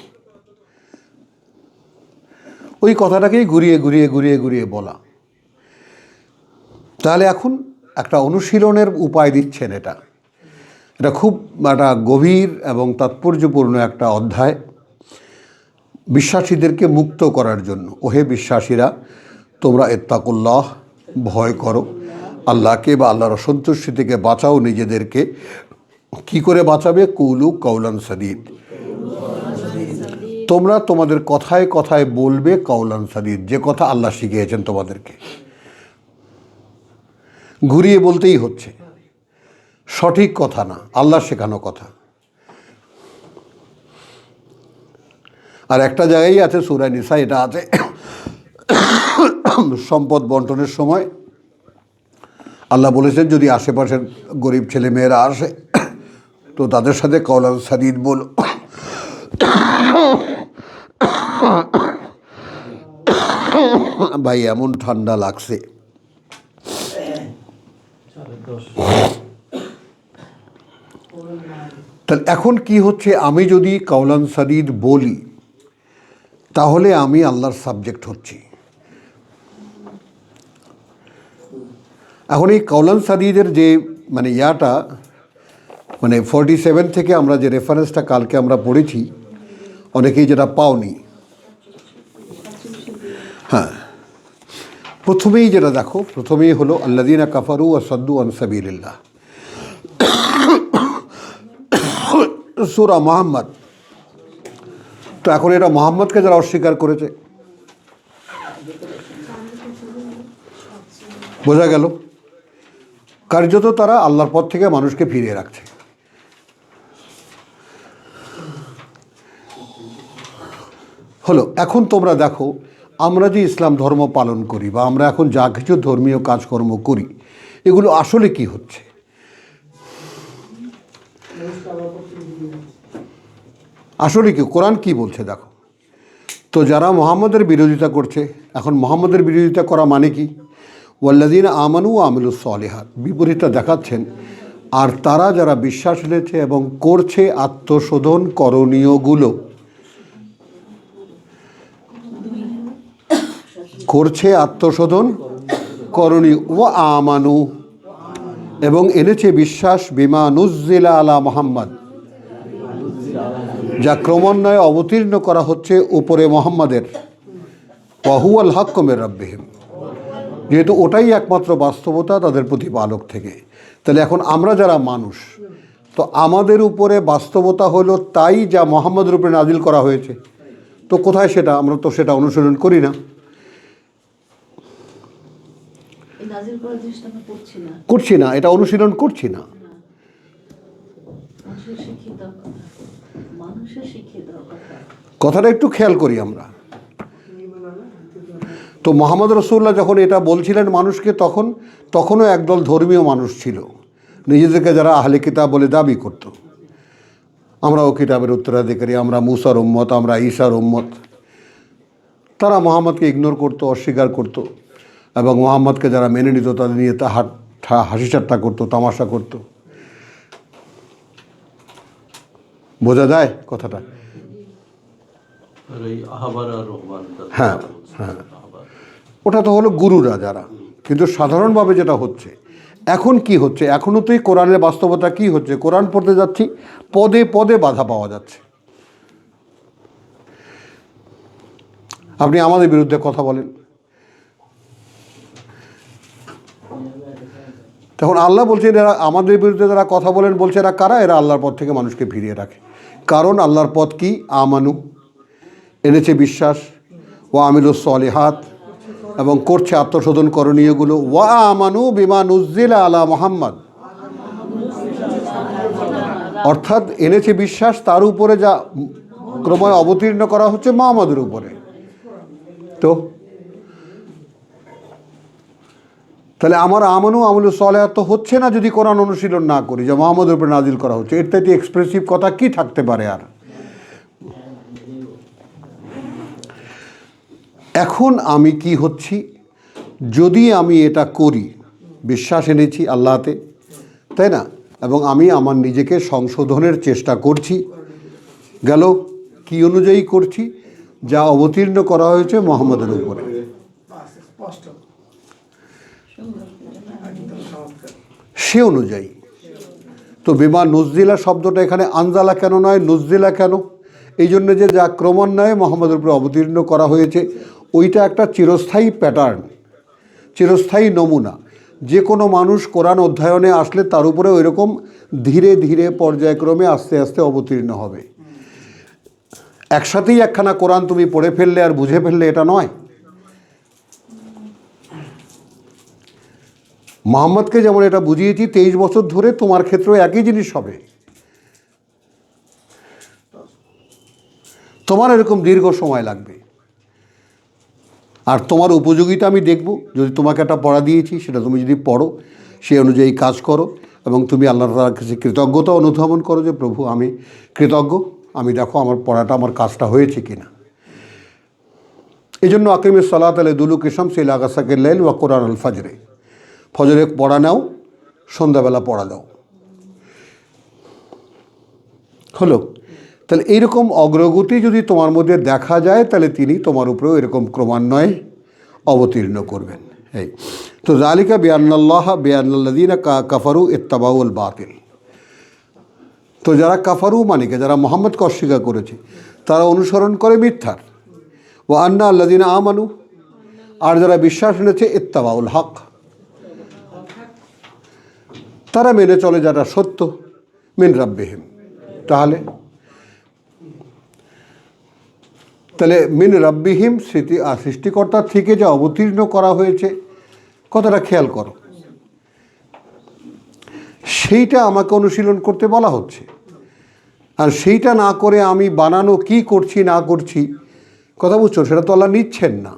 ওই কথাটাকেই ঘুরিয়ে ঘুরিয়ে ঘুরিয়ে ঘুরিয়ে বলা। তাহলে এখন একটা অনুশীলনের উপায় দিচ্ছেন। এটা খুব একটা গভীর এবং তাৎপর্যপূর্ণ একটা অধ্যায় বিশ্বাসীদেরকে মুক্ত করার জন্য। ওহে বিশ্বাসীরা, তোমরা ইত্তাকুল্লাহ ভয় করো, আল্লাহকে বা আল্লাহর অসন্তুষ্টি থেকে বাঁচাও নিজেদেরকে। কি করে বাঁচাবে? কুলু কাওলান সাদীদ, তোমরা তোমাদের কথায় কথায় বলবে কাওলান সাদীদ, যে কথা আল্লাহ শিখিয়েছেন তোমাদেরকে। ঘুরিয়ে বলতেই হচ্ছে, সঠিক কথা না, আল্লাহ শেখানো কথা। আর একটা জায়গায় আছে সূরা নিসা, এটা আছে সম্পদ বন্টনের সময় আল্লাহ বলেছেন যদি আশেপাশের গরিব ছেলে মেয়েরা আসে তো তাদের সাথে কাওলান সাদীদ বলো। ভাই এমন ঠান্ডা লাগছে। তাহলে এখন কি হচ্ছে, আমি যদি কাওলান সাদীদ বলি তাহলে আমি আল্লাহর সাবজেক্ট হচ্ছি। এখন এই কাওলান সাদীদের যে মানে মানে 47 থেকে আমরা যে রেফারেন্সটা কালকে আমরা পড়েছি, অনেকেই যেটা পাওনি। হ্যাঁ, প্রথমেই যেটা দেখো, প্রথমেই হলো আল্লাযীনা কাফারু ওয়া সাদ্দু আন সাবিলিল্লাহ, সূরা মুহাম্মদ। তো এখন এটা মুহাম্মদকে যারা অস্বীকার করেছে, বোঝা গেল কার্যত তারা আল্লাহর পথ থেকে মানুষকে ফিরিয়ে রাখছে। হলো, এখন তোমরা দেখো আমরা যে ইসলাম ধর্ম পালন করি বা আমরা এখন যা কিছু ধর্মীয় কাজকর্ম করি, এগুলো আসলে কি হচ্ছে? আসলে কি কোরআন কি বলছে দেখো। তো যারা মুহাম্মদের বিরোধিতা করছে, এখন মুহাম্মদের বিরোধিতা করা মানে কি? ওয়াল্লাযীনা আমানু ওয়া আমিলুস সালিহাত, বিপরীতটা দেখাচ্ছেন। আর তারা যারা বিশ্বাস এনেছে এবং করছে আত্মশোধন করণীয়গুলো, করছে আত্মশোধন করণীয়, ওয়া আমানু এবং এনেছে বিশ্বাস, বিমা নুজ্জিলা আলা মুহাম্মদ, যা ক্রমান্বয়ে অবতীর্ণ করা হচ্ছে উপরে মুহাম্মাদের, ওয়া হুয়াল হাক্কু মির রাব্বিহিম, যেহেতু ওটাই একমাত্র বাস্তবতা তাদের প্রতিপালক থেকে। তাহলে এখন আমরা যারা মানুষ, তো আমাদের উপরে বাস্তবতা হলো তাই যা মুহাম্মদের উপরে নাজিল করা হয়েছে। তো কোথায় সেটা? আমরা তো সেটা অনুসরণ করি না, এই নাজিল করার জিনিসটা আমরা করছি না। করছি না, এটা অনুশীলন করছি না। মানুষের শিখিয়ে দেওয়ার কথা, মানুষের শিখিয়ে দেওয়ার কথা। কথাটা একটু খেয়াল করি আমরা। তো মোহাম্মদ রসুল্লাহ যখন এটা বলছিলেন মানুষকে, তখনও একদল ধর্মীয় মানুষ ছিল, নিজেদেরকে যারা আহলে কিতাব বলে দাবি করত। আমরাও কিতাবের উত্তরাধিকারী, আমরা মুসার উম্মত, আমরা ঈসার উম্মত। তারা মোহাম্মদকে ইগনোর করতো, অস্বীকার করত, এবং মোহাম্মদকে যারা মেনে নিত তাদের নিয়ে হাসি ঠাট্টা করতো, তামাশা করতো। বোঝা যায় কথাটা? হ্যাঁ হ্যাঁ, ওটা তো হলো গুরুরা যারা। কিন্তু সাধারণভাবে যেটা হচ্ছে এখন, কি হচ্ছে এখনও তো এই কোরআনের বাস্তবতা কি হচ্ছে, কোরআন পড়তে যাচ্ছি, পদে পদে বাধা পাওয়া যাচ্ছে। আপনি আমাদের বিরুদ্ধে কথা বলেন, তখন আল্লাহ বলছেন এরা আমাদের বিরুদ্ধে যারা কথা বলেন, বলছে এরা কারা? এরা আল্লাহর পথ থেকে মানুষকে ফিরিয়ে রাখে। কারণ আল্লাহর পথ কি? আমানু, এনেছে বিশ্বাস, ও আমিলুস সলিহাত, এবং করছে আত্মশোধন করণীয়গুলো। ওয়া আমানু বিমা নুজ্জিলা আলা মুহাম্মদ, অর্থাৎ এনেছে বিশ্বাস তার উপরে যা ক্রমে অবতীর্ণ করা হচ্ছে মুহাম্মদের উপরে। তো তাহলে আমার আমানু আমলুস সলিহাত তো হচ্ছে না যদি কোরআন অনুশীলন না করি, যা মুহাম্মদের উপরে নাজিল করা হচ্ছে। এর থেকে এক্সপ্রেসিভ কথা কি থাকতে পারে আর? এখন আমি কি হচ্ছি, যদি আমি এটা করি, বিশ্বাস এনেছি আল্লাহতে, তাই না, এবং আমি আমার নিজেকে সংশোধনের চেষ্টা করছি, গেল কি অনুযায়ী করছি? যা অবতীর্ণ করা হয়েছে মুহাম্মদের উপরে। সে অনুযায়ী তো বিমা নুজ্জিলা শব্দটা এখানে আনজালা কেন নয়, নুজ্জিলা কেন? এই জন্য যে যা ক্রমান্বয়ে মুহাম্মদের উপরে অবতীর্ণ করা হয়েছে, ওইটা একটা চিরস্থায়ী প্যাটার্ন, চিরস্থায়ী নমুনা। যে কোনো মানুষ কোরআন অধ্যয়নে আসলে তার উপরে ওই রকম ধীরে ধীরে পর্যায়ক্রমে আস্তে আস্তে অবতীর্ণ হবে। একসাথেই একখানা কোরআন তুমি পড়ে ফেললে আর বুঝে ফেললে এটা নয়। মুহাম্মদকে যেমন এটা বুঝিয়েছি 23 বছর ধরে, তোমার ক্ষেত্রেও একই জিনিস হবে। তোমার এরকম দীর্ঘ সময় লাগবে। আর তোমার উপযোগিতা আমি দেখব, যদি তোমাকে একটা পড়া দিয়েছি সেটা তুমি যদি পড়ো, সেই অনুযায়ী কাজ করো, এবং তুমি আল্লাহ তাআলার কাছে কৃতজ্ঞতা অনুধাবন করো যে প্রভু আমি কৃতজ্ঞ, আমি দেখো আমার পড়াটা, আমার কাজটা হয়েছে কিনা। এই জন্য আকিমিস সালাত লিদুলুকি শামসি ইলা গাসাকিল লাইল ওয়া কুরআন আল ফাজরে, ফজরে পড়া নাও, সন্ধ্যাবেলা পড়া দাও। হলো? তাহলে এইরকম অগ্রগতি যদি তোমার মধ্যে দেখা যায়, তাহলে তিনি তোমার উপরেও এরকম ক্রমান্বয়ে অবতীর্ণ করবেন। এই তো যালিকা বিআন্নাল্লাহ বিআন্নাল্লাযীনা কাফারু ইত্তাবাউল বাতিল। তো যারা কাফারু মানে কি, যারা মুহাম্মদকে অস্বীকার করেছে, তারা অনুসরণ করে মিথ্যার। ওয়া আন্না আল্লাযীনা আমানু, আর যারা বিশ্বাস এনেছে ইত্তাবাউল হক, তারা মেনে চলে যারা সত্য, মিন রাব্বিহিম। তাহলে মিন রাব্বিহিম সৃষ্টিকর্তার থেকে যা অবতীর্ণ করা হয়েছে, কথাটা খেয়াল করো, সেইটা আমাকে অনুশীলন করতে বলা হচ্ছে। আর সেইটা না করে আমি বানানো কি করছি না করছি, কথা বুঝছো, সেটা তো আল্লাহ নিচ্ছেন না।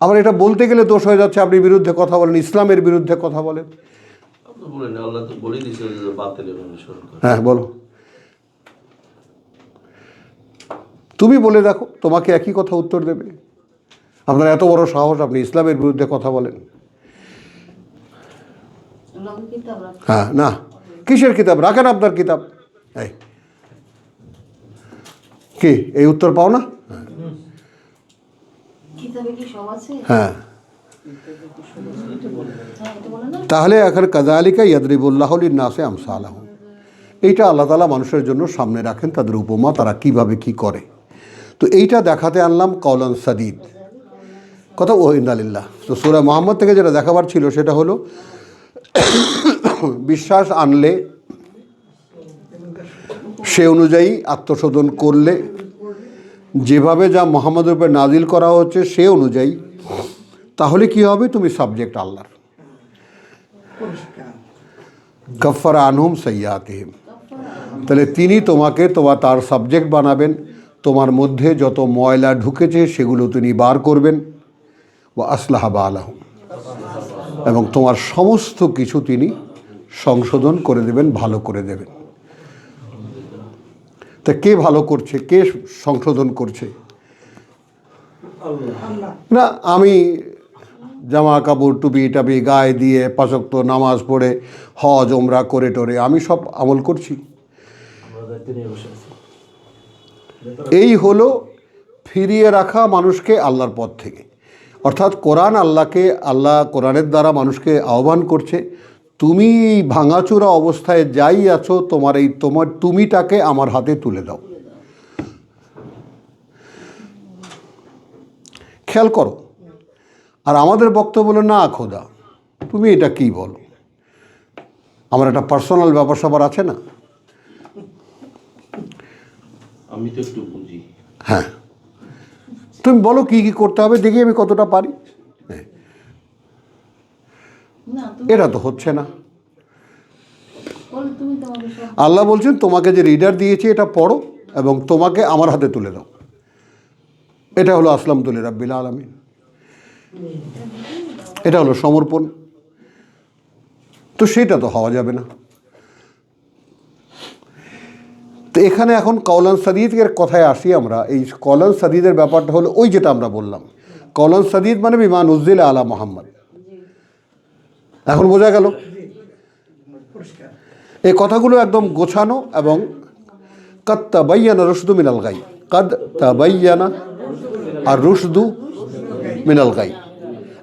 আবার এটা বলতে গেলে দোষ হয়ে যাচ্ছে, আপনি বিরুদ্ধে কথা বলেন, ইসলামের বিরুদ্ধে কথা বলেন। হ্যাঁ বলো, তুমি বলে দেখো, তোমাকে একই কথা উত্তর দেবে। আপনার এত বড় সাহস, আপনি ইসলামের বিরুদ্ধে কথা বলেন? হ্যাঁ, না, কিসের কিতাব রাখেন আপনার কিতাব? এই কি এই উত্তর পাও না? হ্যাঁ, তাহলে এখন কাযালিকা ইয়াদরিবুল্লাহু লিন-নাসি আমসালাহুম, এইটা আল্লাহ তাআলা মানুষের জন্য সামনে রাখেন তাদের উপমা, তারা কিভাবে কি করে। তো এইটা দেখাতে আনলাম কওলান সাদীদ, কথা ও ইন্দালিল্লাহ। তো সূরা মুহাম্মদ থেকে যেটা দেখাবার ছিল সেটা হলো বিশ্বাস আনলে, সে অনুযায়ী আত্মশোধন করলে, যেভাবে যা মুহাম্মদের উপর নাজিল করা হচ্ছে সে অনুযায়ী, তাহলে কি হবে? তুমি সাবজেক্ট আল্লাহর। কাফারা আনহুম সাইয়্যাতিহিম, তাহলে তিনি তোমাকে তার সাবজেক্ট বানাবেন। তোমার মধ্যে যত ময়লা ঢুকেছে সেগুলো তিনি বার করবেন। ওয়া আসলাহা বালাহুম, এবং তোমার সমস্ত কিছু তিনি সংশোধন করে দেবেন, ভালো করে দেবেন। তা কে ভালো করছে, কে সংশোধন করছে? না আমি জামা কাপড় টুপি টাপি গায়ে দিয়ে 5 ওয়াক্ত নামাজ পড়ে হজ ওমরা করে টোরে আমি সব আমল করছি। এই হলো ফিরিয়ে রাখা মানুষকে আল্লাহর পথ থেকে। অর্থাৎ কোরআন আল্লাহ কোরআনের দ্বারা মানুষকে আহ্বান করছে, তুমি ভাঙাচোরা অবস্থায় যাই আছো, তোমার তুমিটাকে আমার হাতে তুলে দাও। খেয়াল করো। আর আমাদের বক্তব্য বলো, না খোদা তুমি এটা কি বলো, আমার একটা পার্সোনাল ব্যাপার স্যাপার আছে না। আমি তো একটু বুঝি। হ্যাঁ, তুমি বলো কি কি করতে হবে, দেখি আমি কতটা পারি। এটা তো হচ্ছে না। আল্লাহ বলছেন তোমাকে যে রিডার দিয়েছি এটা পড়ো এবং তোমাকে আমার হাতে তুলে দাও। এটা হলো আসলামতু লিরাব্বিল আলামিন, এটা হলো সমর্পণ। তো সেটা তো হওয়া যাবে না। তো এখানে এখন কওলান সাদীদের কথায় আসি আমরা। এই কওলান সাদীদের ব্যাপারটা হলো ওই যেটা আমরা বললাম, কওলান সাদীদ মানে বিমা নুজ্জিলা আলা মুহাম্মদ। এখন বোঝা গেল? এই কথাগুলো একদম গোছানো এবং কাদ তাবায়্যানা রুশদু মিনাল গাই, কাদ তাবায়্যানা আর রুশদু মিনাল গাই,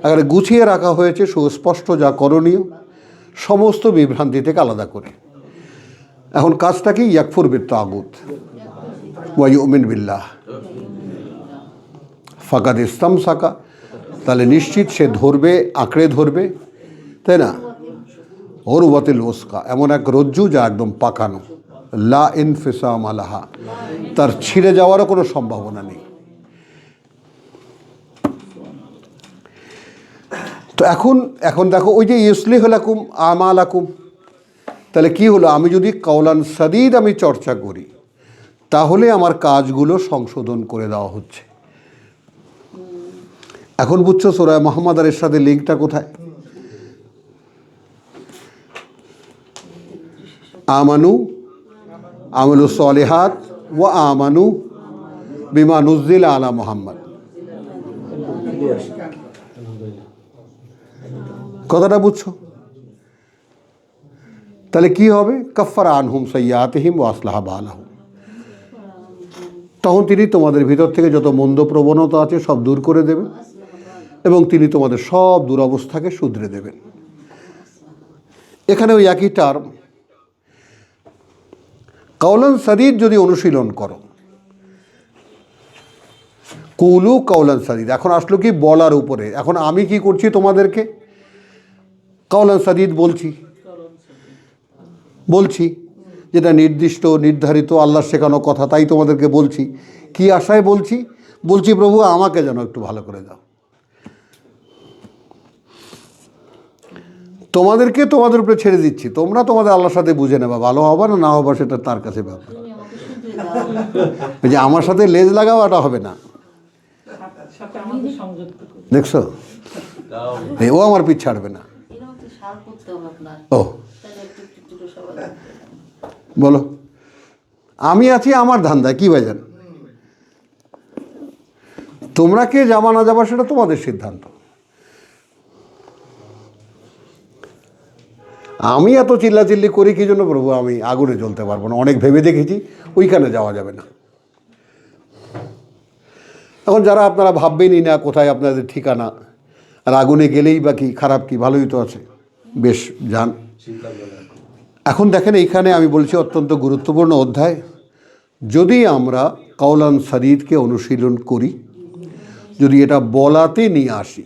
এখানে গুছিয়ে রাখা হয়েছে সুস্পষ্ট যা করণীয় সমস্ত বিভ্রান্তি থেকে আলাদা করে। এখন কাজটা কি? ইয়াকফুর বিত্তাগুত ওয়া ইউমিন বিল্লাহ ফাকাদ ইসতামসাকা, তাহলে নিশ্চিত সে ধরবে, আঁকড়ে ধরবে, তাই না? উরওয়াতিল উসকা, এমন এক রজ্জু যা একদম পাকানো, লা ইনফিসাম আলাহা, তার ছিঁড়ে যাওয়ারও কোনো সম্ভাবনা নেই। তো এখন দেখো ওই যে ইউসলিহু লাকুম আমালাকুম, তাহলে কি হলো? আমি যদি কওলান সাদীদ আমি চর্চা করি তাহলে আমার কাজগুলো সংশোধন করে দেওয়া হচ্ছে। এখন বুঝছো সূরা মুহাম্মদ আর এর সাথে লিঙ্কটা কোথায়? আমানু আমালু সলিহাত ওয়া আমানু বিমা নুজ্জিলা আলা মুহাম্মদ। কথাটা বুঝছো? তাহলে কি হবে? কাফারা আনহুম সাইয়্যাতিহিম ওয়া আসলাহা বালাহুম, তখন তিনি তোমাদের ভিতর থেকে যত মন্দ প্রবণতা আছে সব দূর করে দেবেন এবং তিনি তোমাদের সব দুরবস্থাকে শুধরে দেবেন। এখানে ওই একই টার্ম, কওলান সাদীদ যদি অনুশীলন করো, কুলু কওলান সাদীদ, এখন আসলো কি বলার উপরে। এখন আমি কি করছি? তোমাদেরকে কওলান সাদীদ বলছি যেটা নির্দিষ্ট নির্ধারিত আল্লাহর শেখানো কথা, তাই তোমাদেরকে বলছি। কি আশায় বলছি? প্রভু আমাকে যেন একটু ভালো করে দাও। তোমাদেরকে তোমাদের উপরে ছেড়ে দিচ্ছি, তোমরা তোমাদের আল্লাহর সাথে বুঝে নেবা, ভালো হবা না না হবা সেটা তার কাছে ব্যাপার। যে আমার সাথে লেজ লাগাওয়াটা হবে না, দেখছো? ও আমার পিছ ছাড়বে না। ও বলো, আমি আছি আমার ধান্দায়, কি ভাইজান? তোমরা কে যাবা না যাবা সেটা তোমাদের সিদ্ধান্ত। আমি এত চিল্লাচিল্লি করি কি জন্য প্রভু? আমি আগুনে জ্বলতে পারবো না, অনেক ভেবে দেখেছি, ওইখানে যাওয়া যাবে না। এখন যারা আপনারা ভাববেনই না কোথায় আপনাদের ঠিকানা, আর আগুনে গেলেই বা কি খারাপ, কি ভালোই তো আছে, বেশ যান। এখন দেখেন এইখানে আমি বলছি অত্যন্ত গুরুত্বপূর্ণ অধ্যায়। যদি আমরা কওলান সাদীদকে অনুশীলন করি যদি এটা বলাতে নিয়ে আসি,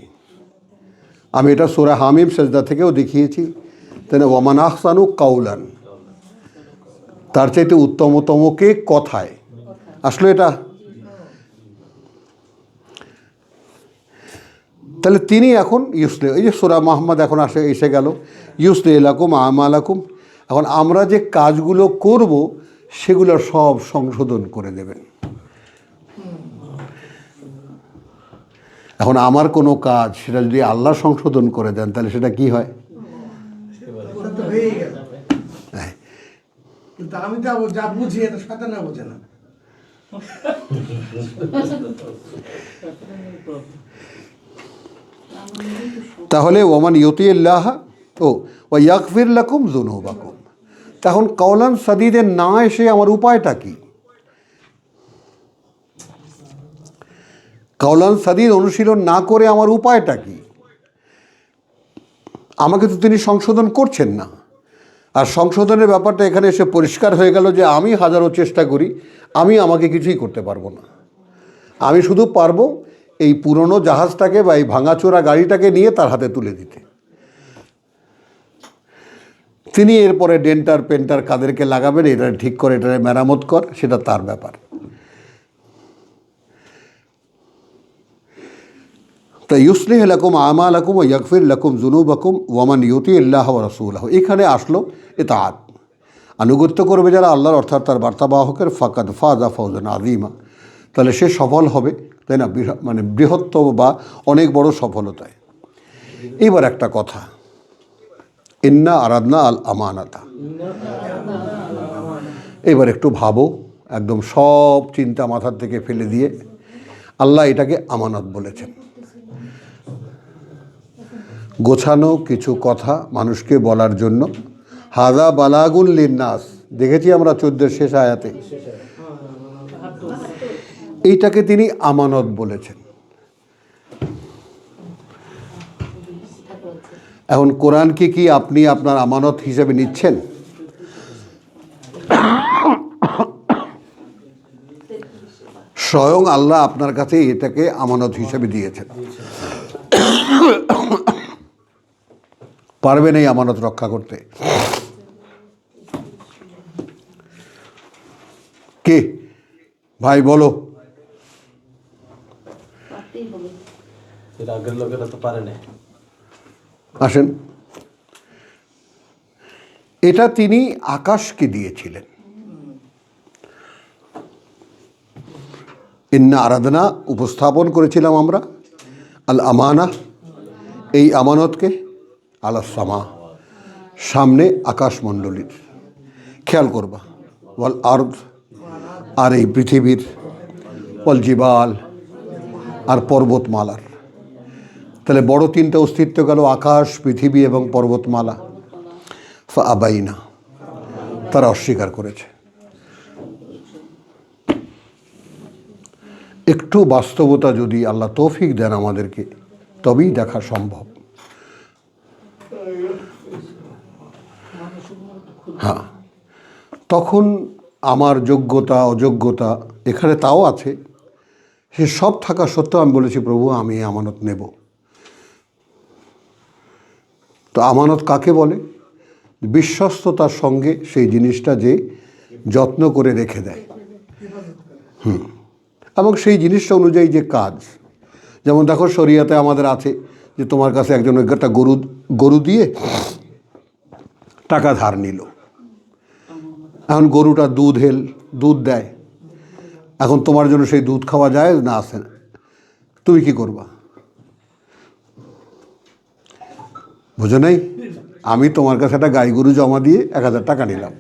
আমি এটা সূরা হামিম সেজদা থেকেও দেখিয়েছি, তাহলে ওয়ামান আহসানু কাউলান, তার চাইতে উত্তমতমকে কথায় আসলে এটা। তাহলে তিনি এখন ইউসলে, এই যে সূরা মুহাম্মদ এখন এসে গেল, ইউসলে লাকুম আমালাকুম, এখন আমরা যে কাজগুলো করব সেগুলো সব সংশোধন করে দেবেন। এখন আমার কোনো কাজ সেটা যদি আল্লাহ সংশোধন করে দেন তাহলে সেটা কি হয়? ওটা তো হয়েই গেল। কিন্তু আমি যা বুঝি এটা শয়তানে বোঝে না। তাহলে ওমান ইউতিল্লাহ ও ইয়াগফির লাকুম যুনুবাকুম, তখন কওলান সাদীদে না এসে আমার উপায়টা কি? কওলান সাদীদ অনুশীলন না করে আমার উপায়টা কি? আমাকে তো তিনি সংশোধন করছেন না। আর সংশোধনের ব্যাপারটা এখানে এসে পরিষ্কার হয়ে গেল যে আমি হাজারো চেষ্টা করি, আমাকে কিছুই করতে পারবো না। আমি শুধু পারবো এই পুরনো জাহাজটাকে বা এই ভাঙাচোরা গাড়িটাকে নিয়ে তার হাতে তুলে দিতে। তিনি এরপরে ডেন্টার পেন্টার কাদেরকে লাগাবেন, এটা ঠিক করে, এটা মেরামত কর, সেটা তার ব্যাপার। তা ইউসলিহ লাকুম আমালাকুম ওয়া ইয়াগফির লাকুম যুনুবাকুম ওয়া মান ইউতিল্লাহ ওয়া রাসূলাহু, এখানে আসলো ইতাআত, আনুগত্য করবে যারা আল্লাহর অর্থাৎ তার বার্তাবাহকের, ফাকাদ ফাজা ফাওজান আযীমা, তাহলে সে সফল হবে, তাই না? মানে বৃহত্তম বা অনেক বড় সফলতায়। এবার একটা কথা, ইন্না আরাদনা আল আমানাতা, এবার একটু ভাবো, একদম সব চিন্তা মাথার থেকে ফেলে দিয়ে আল্লাহ এটাকে আমানত বলেছেন। গোছানো কিছু কথা মানুষকে বলার জন্য, হাযা বালাগুন লিন্নাস, দেখেছি আমরা 14 শেষ আয়াতে, এইটাকে তিনি আমানত বলেছেন। এখন কোরআনকে কি আপনি আপনার আমানত হিসেবে নিচ্ছেন? স্বয়ং আল্লাহ আপনার কাছে এটাকে আমানত হিসেবে দিয়েছেন। পারবেন এই আমানত রক্ষা করতে? কে ভাই বলো? পারতেই হবে। এর আগের লোকেরা তো পারে না। আসেন, এটা তিনি আকাশকে দিয়েছিলেন। ইন্না আরাদনা উপস্থাপন করেছিলাম আমরা আল আমানা, এই আমানতকে, আলা সামা, সামনে আকাশমণ্ডলীর, খেয়াল করবা, ওয়াল আরদ, আর এই পৃথিবীর, ওয়াল জিবাল, আর পর্বতমালার। তাহলে বড় তিনটা অস্তিত্ব গেল, আকাশ, পৃথিবী এবং পর্বতমালা। ফাআবাইনা, তারা অস্বীকার করেছে। একটু বাস্তবতা যদি আল্লাহ তৌফিক দেন আমাদেরকে, তবেই দেখা সম্ভব। হ্যাঁ, তখন আমার যোগ্যতা অযোগ্যতা এখানে তাও আছে, সে সব থাকা সত্ত্বেও আমি বলেছি, প্রভু আমি আমানত নেব। তো আমানত কাকে বলে? বিশ্বস্ততার সঙ্গে সেই জিনিসটা যে যত্ন করে রেখে দেয়, এবং সেই জিনিসটা অনুযায়ী যে কাজ। যেমন দেখো, শরিয়াতে আমাদের আছে যে তোমার কাছে একজন একটা গরু দিয়ে টাকা ধার নিল। এখন গরুটা দুধ দেয়, এখন তোমার জন্য সেই দুধ খাওয়া যায় না, আসে না, তুমি কি করবা? বুঝো নাই? আমি তোমার কাছে একটা গাই গরু জমা দিয়ে 1000 টাকা নিলাম,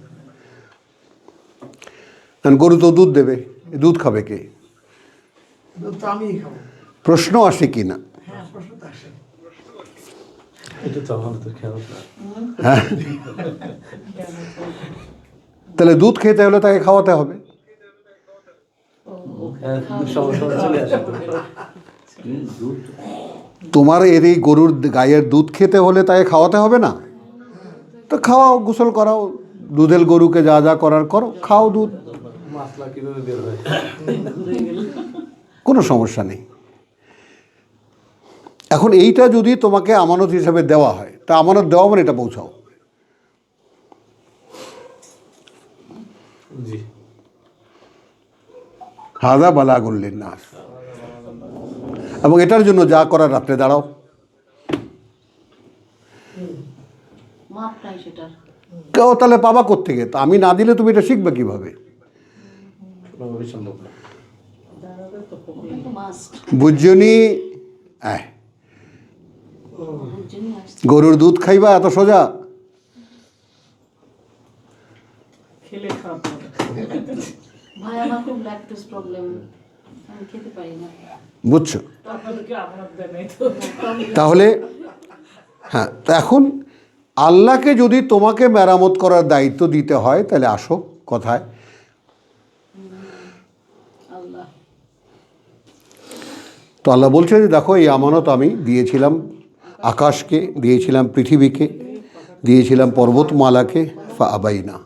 কারণ গরু তো দুধ দেবে, দুধ খাবে কে? দুধ তো আমিই খাবো। প্রশ্ন আসে কি না? হ্যাঁ, প্রশ্ন তো আসে। এটা তো আমাদের খেয়াল না। হ্যাঁ, তাহলে দুধ খেতে হলে তাকে খাওয়াতে হবে। হ্যাঁ, সমস্যা চলে আসে তো। তোমার এই গরুর গায়ের দুধ খেতে হলে তাকে খাওয়াতে হবে না? তো খাওয়াও, গোসল করাও, দুধের গরুকে যা যা করার করো, খাও দুধ, মাসলা কিভাবে বের হয়? কোনো সমস্যা নেই। এখন এইটা যদি তোমাকে আমানত হিসাবে দেওয়া হয়, তা আমানত দেওয়া মানে এটা পৌঁছাও। জি। হাদা বালাগুল লিন্নাস। এবং এটার জন্য যা করার রাত্রে দাঁড়াও। মাপ নাই সেটার। কেউ তাহলে পাবা কোত্থেকে? তা আমি না দিলে তুমি এটা শিখবে কিভাবে? কোনোভাবেই সম্ভব না। ওটা তো মাস্ট। বুঝজনি বুঝছেন মাস্ট। গরুর দুধ খাইবা এত সোজা? ভাই আমার খুব ল্যাকটোজ প্রবলেম, আমি খেতে পারি না। বুঝছো? তাহলে হ্যাঁ, তা এখন আল্লাহকে যদি তোমাকে মেরামত করার দায়িত্ব দিতে হয়, তাহলে আসো কথায়। আল্লাহ তো আল্লাহ বলছে যে দেখো, এই আমানত আমি দিয়েছিলাম আকাশকে, দিয়েছিলাম পৃথিবীকে, দিয়েছিলাম পর্বতমালাকে, ফা আবাইনা,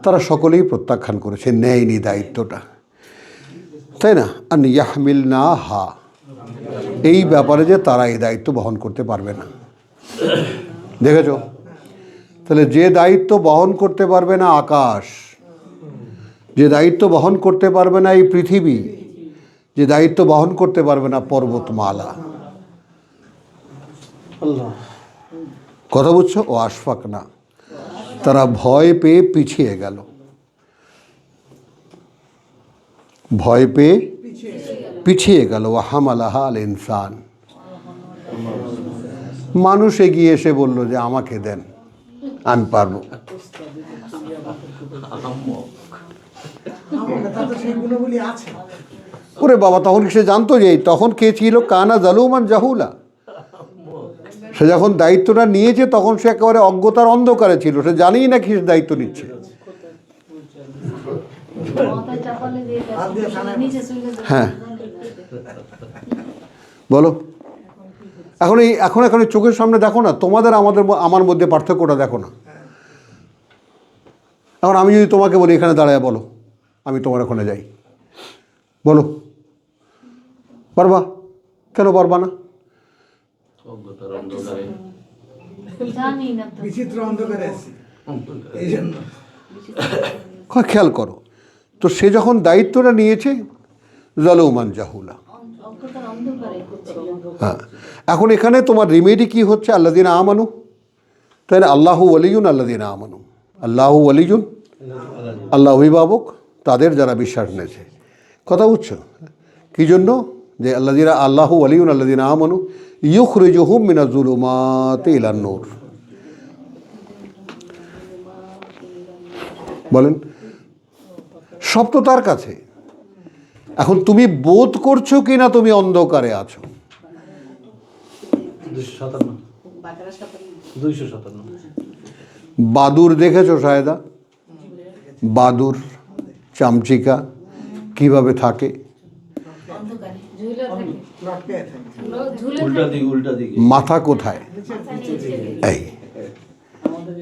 তারা সকলেই প্রত্যাখ্যান করেছে, নেয়নি দায়িত্বটা, তাই না? আর ইয়াহমিল না হা, এই ব্যাপারে যে তারা এই দায়িত্ব বহন করতে পারবে না। দেখেছো? তাহলে যে দায়িত্ব বহন করতে পারবে না আকাশ, যে দায়িত্ব বহন করতে পারবে না এই পৃথিবী, যে দায়িত্ব বহন করতে পারবে না পর্বতমালা, আল্লাহ। কথা বুঝছো? ও আশফাক না, তারা ভয় পেয়ে পিছিয়ে গেল, ভয় পেয়ে পিছিয়ে গেল। ও হামালাহা আল ইনসান, মানুষ এগিয়ে এসে বলল যে আমাকে দেন, আমি পারবো। তাতে সেই গুণগুলি আছে। ওরে বাবা, তখন সে জানতো যে তখন কে ছিল? কানা জালুমান জাহুলা। সে যখন দায়িত্বটা নিয়েছে তখন সে একেবারে অজ্ঞতার অন্ধকারে ছিল, সে জানেই না কি দায়িত্ব নিচ্ছে। মাথায় চাপালে দিয়ে নিচে চলে যাবে। হ্যাঁ, বলো। এখন এখন এই চোখের সামনে দেখো না, তোমাদের আমার মধ্যে পার্থক্যটা দেখো না। এখন আমি যদি তোমাকে বলি এখানে দাঁড়ায় বলো, আমি তোমার ওখানে যাই, বলো, পারবা? কেন পারবা না? অজ্ঞতার অন্ধকারে জানি না তো। বিচিত্র অন্ধকারে আছি, এই জন্য। খেয়াল করো তো, সে যখন দায়িত্বটা নিয়েছে জালুমান জাহুলা। অজ্ঞতার অন্ধকারে করছিল। হ্যাঁ, এখন এখানে তোমার রিমেডি কি হচ্ছে? আল্লাযিনা আমানু, তাই না? আল্লাহু ওয়ালিয়ুন আল্লাযিনা আমানু, আল্লাহু ওয়ালিয়ুন, আল্লাহ অভিভাবক তাদের যারা বিশ্বাস নিয়েছে। কথা বুঝছো? কী জন্য? যে আল্লাহু ওয়ালিয়ুন আল্লাযিনা আমানু ইউখরিজুহুম মিনাজ যুলুমাতি ইলান নূর। বলেন, সব তো তার কাছে। এখন তুমি বোধ করছো কি না তুমি অন্ধকারে আছো? 257 257 বাদুর দেখেছো শায়দা? বাদুর, চামচিকা কিভাবে থাকে? অন্ধকারে ঝুলে থাকে। লটকে থাকে। ঝুলে উল্টা দিকে মাথা কোথায়? এই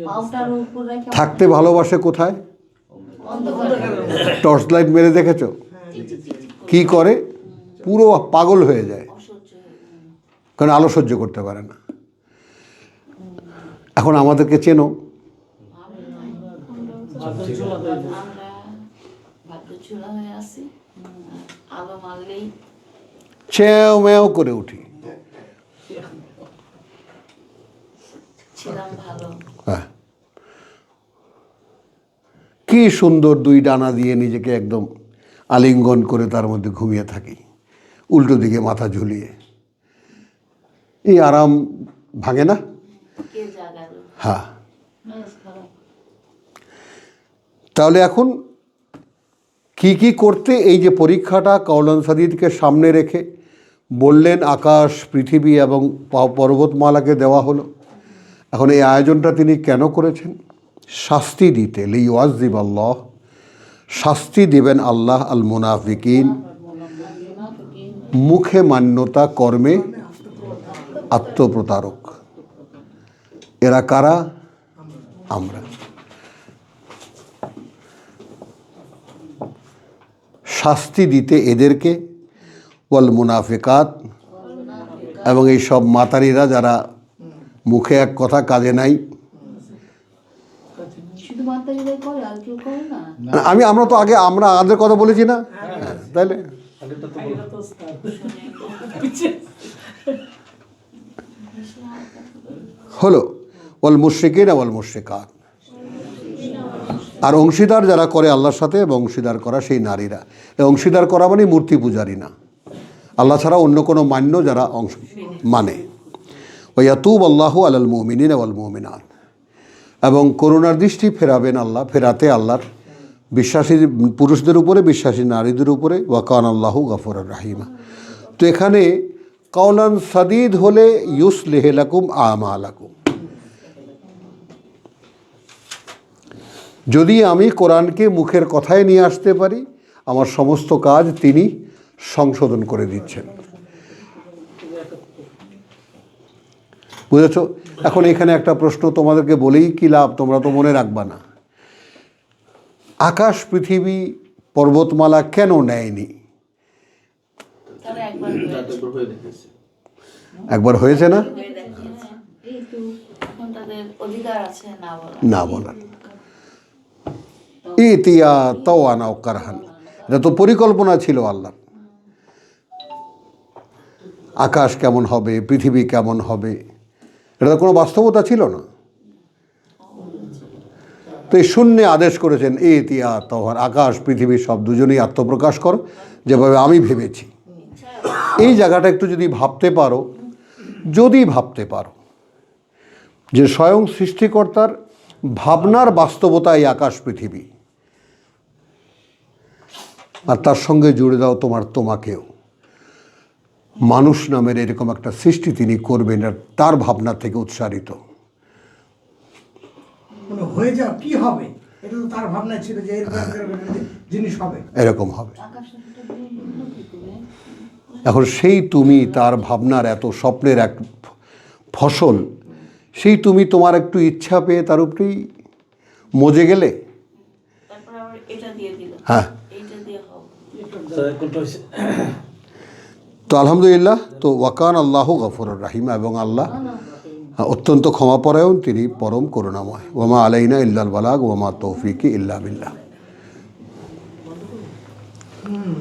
পাউটার উপর রেখে থাকতে ভালোবাসে কোথায়? অন্ধকারে টর্চ লাইট মেরে দেখেছো কি করে? পুরো পাগল হয়ে যায়, অসহ্য কারণ আলো সহ্য করতে পারে না। এখন আমাদেরকে চেনো, আমরা ভাদ্র ঝোলা হয়ে আছি, আলো মারলেই চ্যাও ম্যাও করে উঠি। ছিলাম ভালো। হ্যাঁ, কি সুন্দর দুই ডানা দিয়ে নিজেকে একদম আলিঙ্গন করে তার মধ্যে ঘুমিয়ে থাকি, উল্টো দিকে মাথা ঝুলিয়ে। এই আরাম ভাঙে না? কে জাগালো? হ্যাঁ। বেশ খারাপ। তাহলে এখন কি কি করতে? এই যে পরীক্ষাটা কাওলান সাদিদকে সামনে রেখে বললেন আকাশ, পৃথিবী এবং পর্বতমালাকে দেওয়া হলো। এখন এই আয়োজনটা তিনি কেন করেছেন? শাস্তি দিতে, লিওয়াজিব আল্লাহ, শাস্তি দিবেন আল্লাহ আল মুনাফিকিন, মুখে মান্যতা কর্মে আত্মপ্রতারক। এরা কারা? আমরা। শাস্তি দিতে এদেরকে, ওয়াল মুনাফিকাত, এবং এই সব মাতারিরা যারা মুখে এক কথা কাজে নাই। শুধু মাতারিরাই করে, আর কেউ করে না? আমরা তো আগে আমাদের কথা বলেছি না? হ্যাঁ, তাইলে হলো ওয়াল মুশরিকিন ওয়াল মুশরিকাত। আর অংশীদার যারা করে আল্লাহর সাথে, এবং অংশীদার করা সেই নারীরা। এই অংশীদার করা মানে মূর্তি পূজারী না, আল্লাহ ছাড়া অন্য কোনো মান্য যারা অংশ মানে। ওয়াতুব আল্লাহু আলাল মুমিনিনা ওয়াল মুমিনাত। এবং করুণার দৃষ্টি ফেরাবেন আল্লাহ, ফেরাতে আল্লাহর বিশ্বাসী পুরুষদের উপরে, বিশ্বাসী নারীদের উপরে। ওয়াকান আল্লাহু গফুরুর রাহিমা। তো এখানে কাওলান সাদিদ হলে ইউসলিহ লাকুম আমালাকুম। যদি আমি কোরআনকে মুখের কথায় নিয়ে আসতে পারি, আমার সমস্ত কাজ তিনি সংশোধন করে দিচ্ছেন। বুঝেছ? এখন এখানে একটা প্রশ্ন তোমাদেরকে বলেই কি লাভ, তোমরা তো মনে রাখবা না। আকাশ, পৃথিবী, পর্বতমালা কেন নেয়নি? তারা একবার হয়ে দেখেছে। একবার হয়েছে না? হয়ে দেখিয়েছে। এই তো এখন তাদের অধিকার আছে না বলার। না বলার। ইতিয়া তাওয়ানা ও কারহান, এটা তো পরিকল্পনা ছিল আল্লাহ। আকাশ কেমন হবে, পৃথিবী কেমন হবে, এটা তো কোনো বাস্তবতা ছিল না। তো এই শূন্যে আদেশ করেছেন, ইতিয়া তাওয়ান, আকাশ পৃথিবী সব দুজনেই আত্মপ্রকাশ কর যেভাবে আমি ভেবেছি। এই জায়গাটা একটু যদি ভাবতে পারো, যে স্বয়ং সৃষ্টিকর্তার ভাবনার বাস্তবতা এই আকাশ পৃথিবী, আর তার সঙ্গে জুড়ে দাও তোমাকেও। মানুষ নামের এরকম একটা সৃষ্টি তিনি করবেন, আর তার ভাবনা থেকে উৎসারিত। মানে হয়ে যাও কি হবে, এটা তো তার ভাবনা ছিল যে এরকম জিনিস হবে, এরকম হবে। আকাশটা বললো কি করে? এখন সেই তুমি তার ভাবনার এত স্বপ্নের এক ফসল, সেই তুমি তোমার একটু ইচ্ছা পেয়ে তার উপরেই মজে গেলে। তারপর আবার এটা দিয়ে দিল, হ্যাঁ, এইটা দিয়ে হবে। কোনটা হয়েছে? তো আলহামদুলিল্লাহ। তো ওয়াকান আল্লাহু গফুরুর রাহিম, এবং আল্লাহ অত্যন্ত ক্ষমাপরায়ণ, তিনি পরম করুণাময়। ওয়ামা আলাইনা ইল্লাল বালাগ ওয়ামা তৌফিকি ইল্লা বিল্লাহ।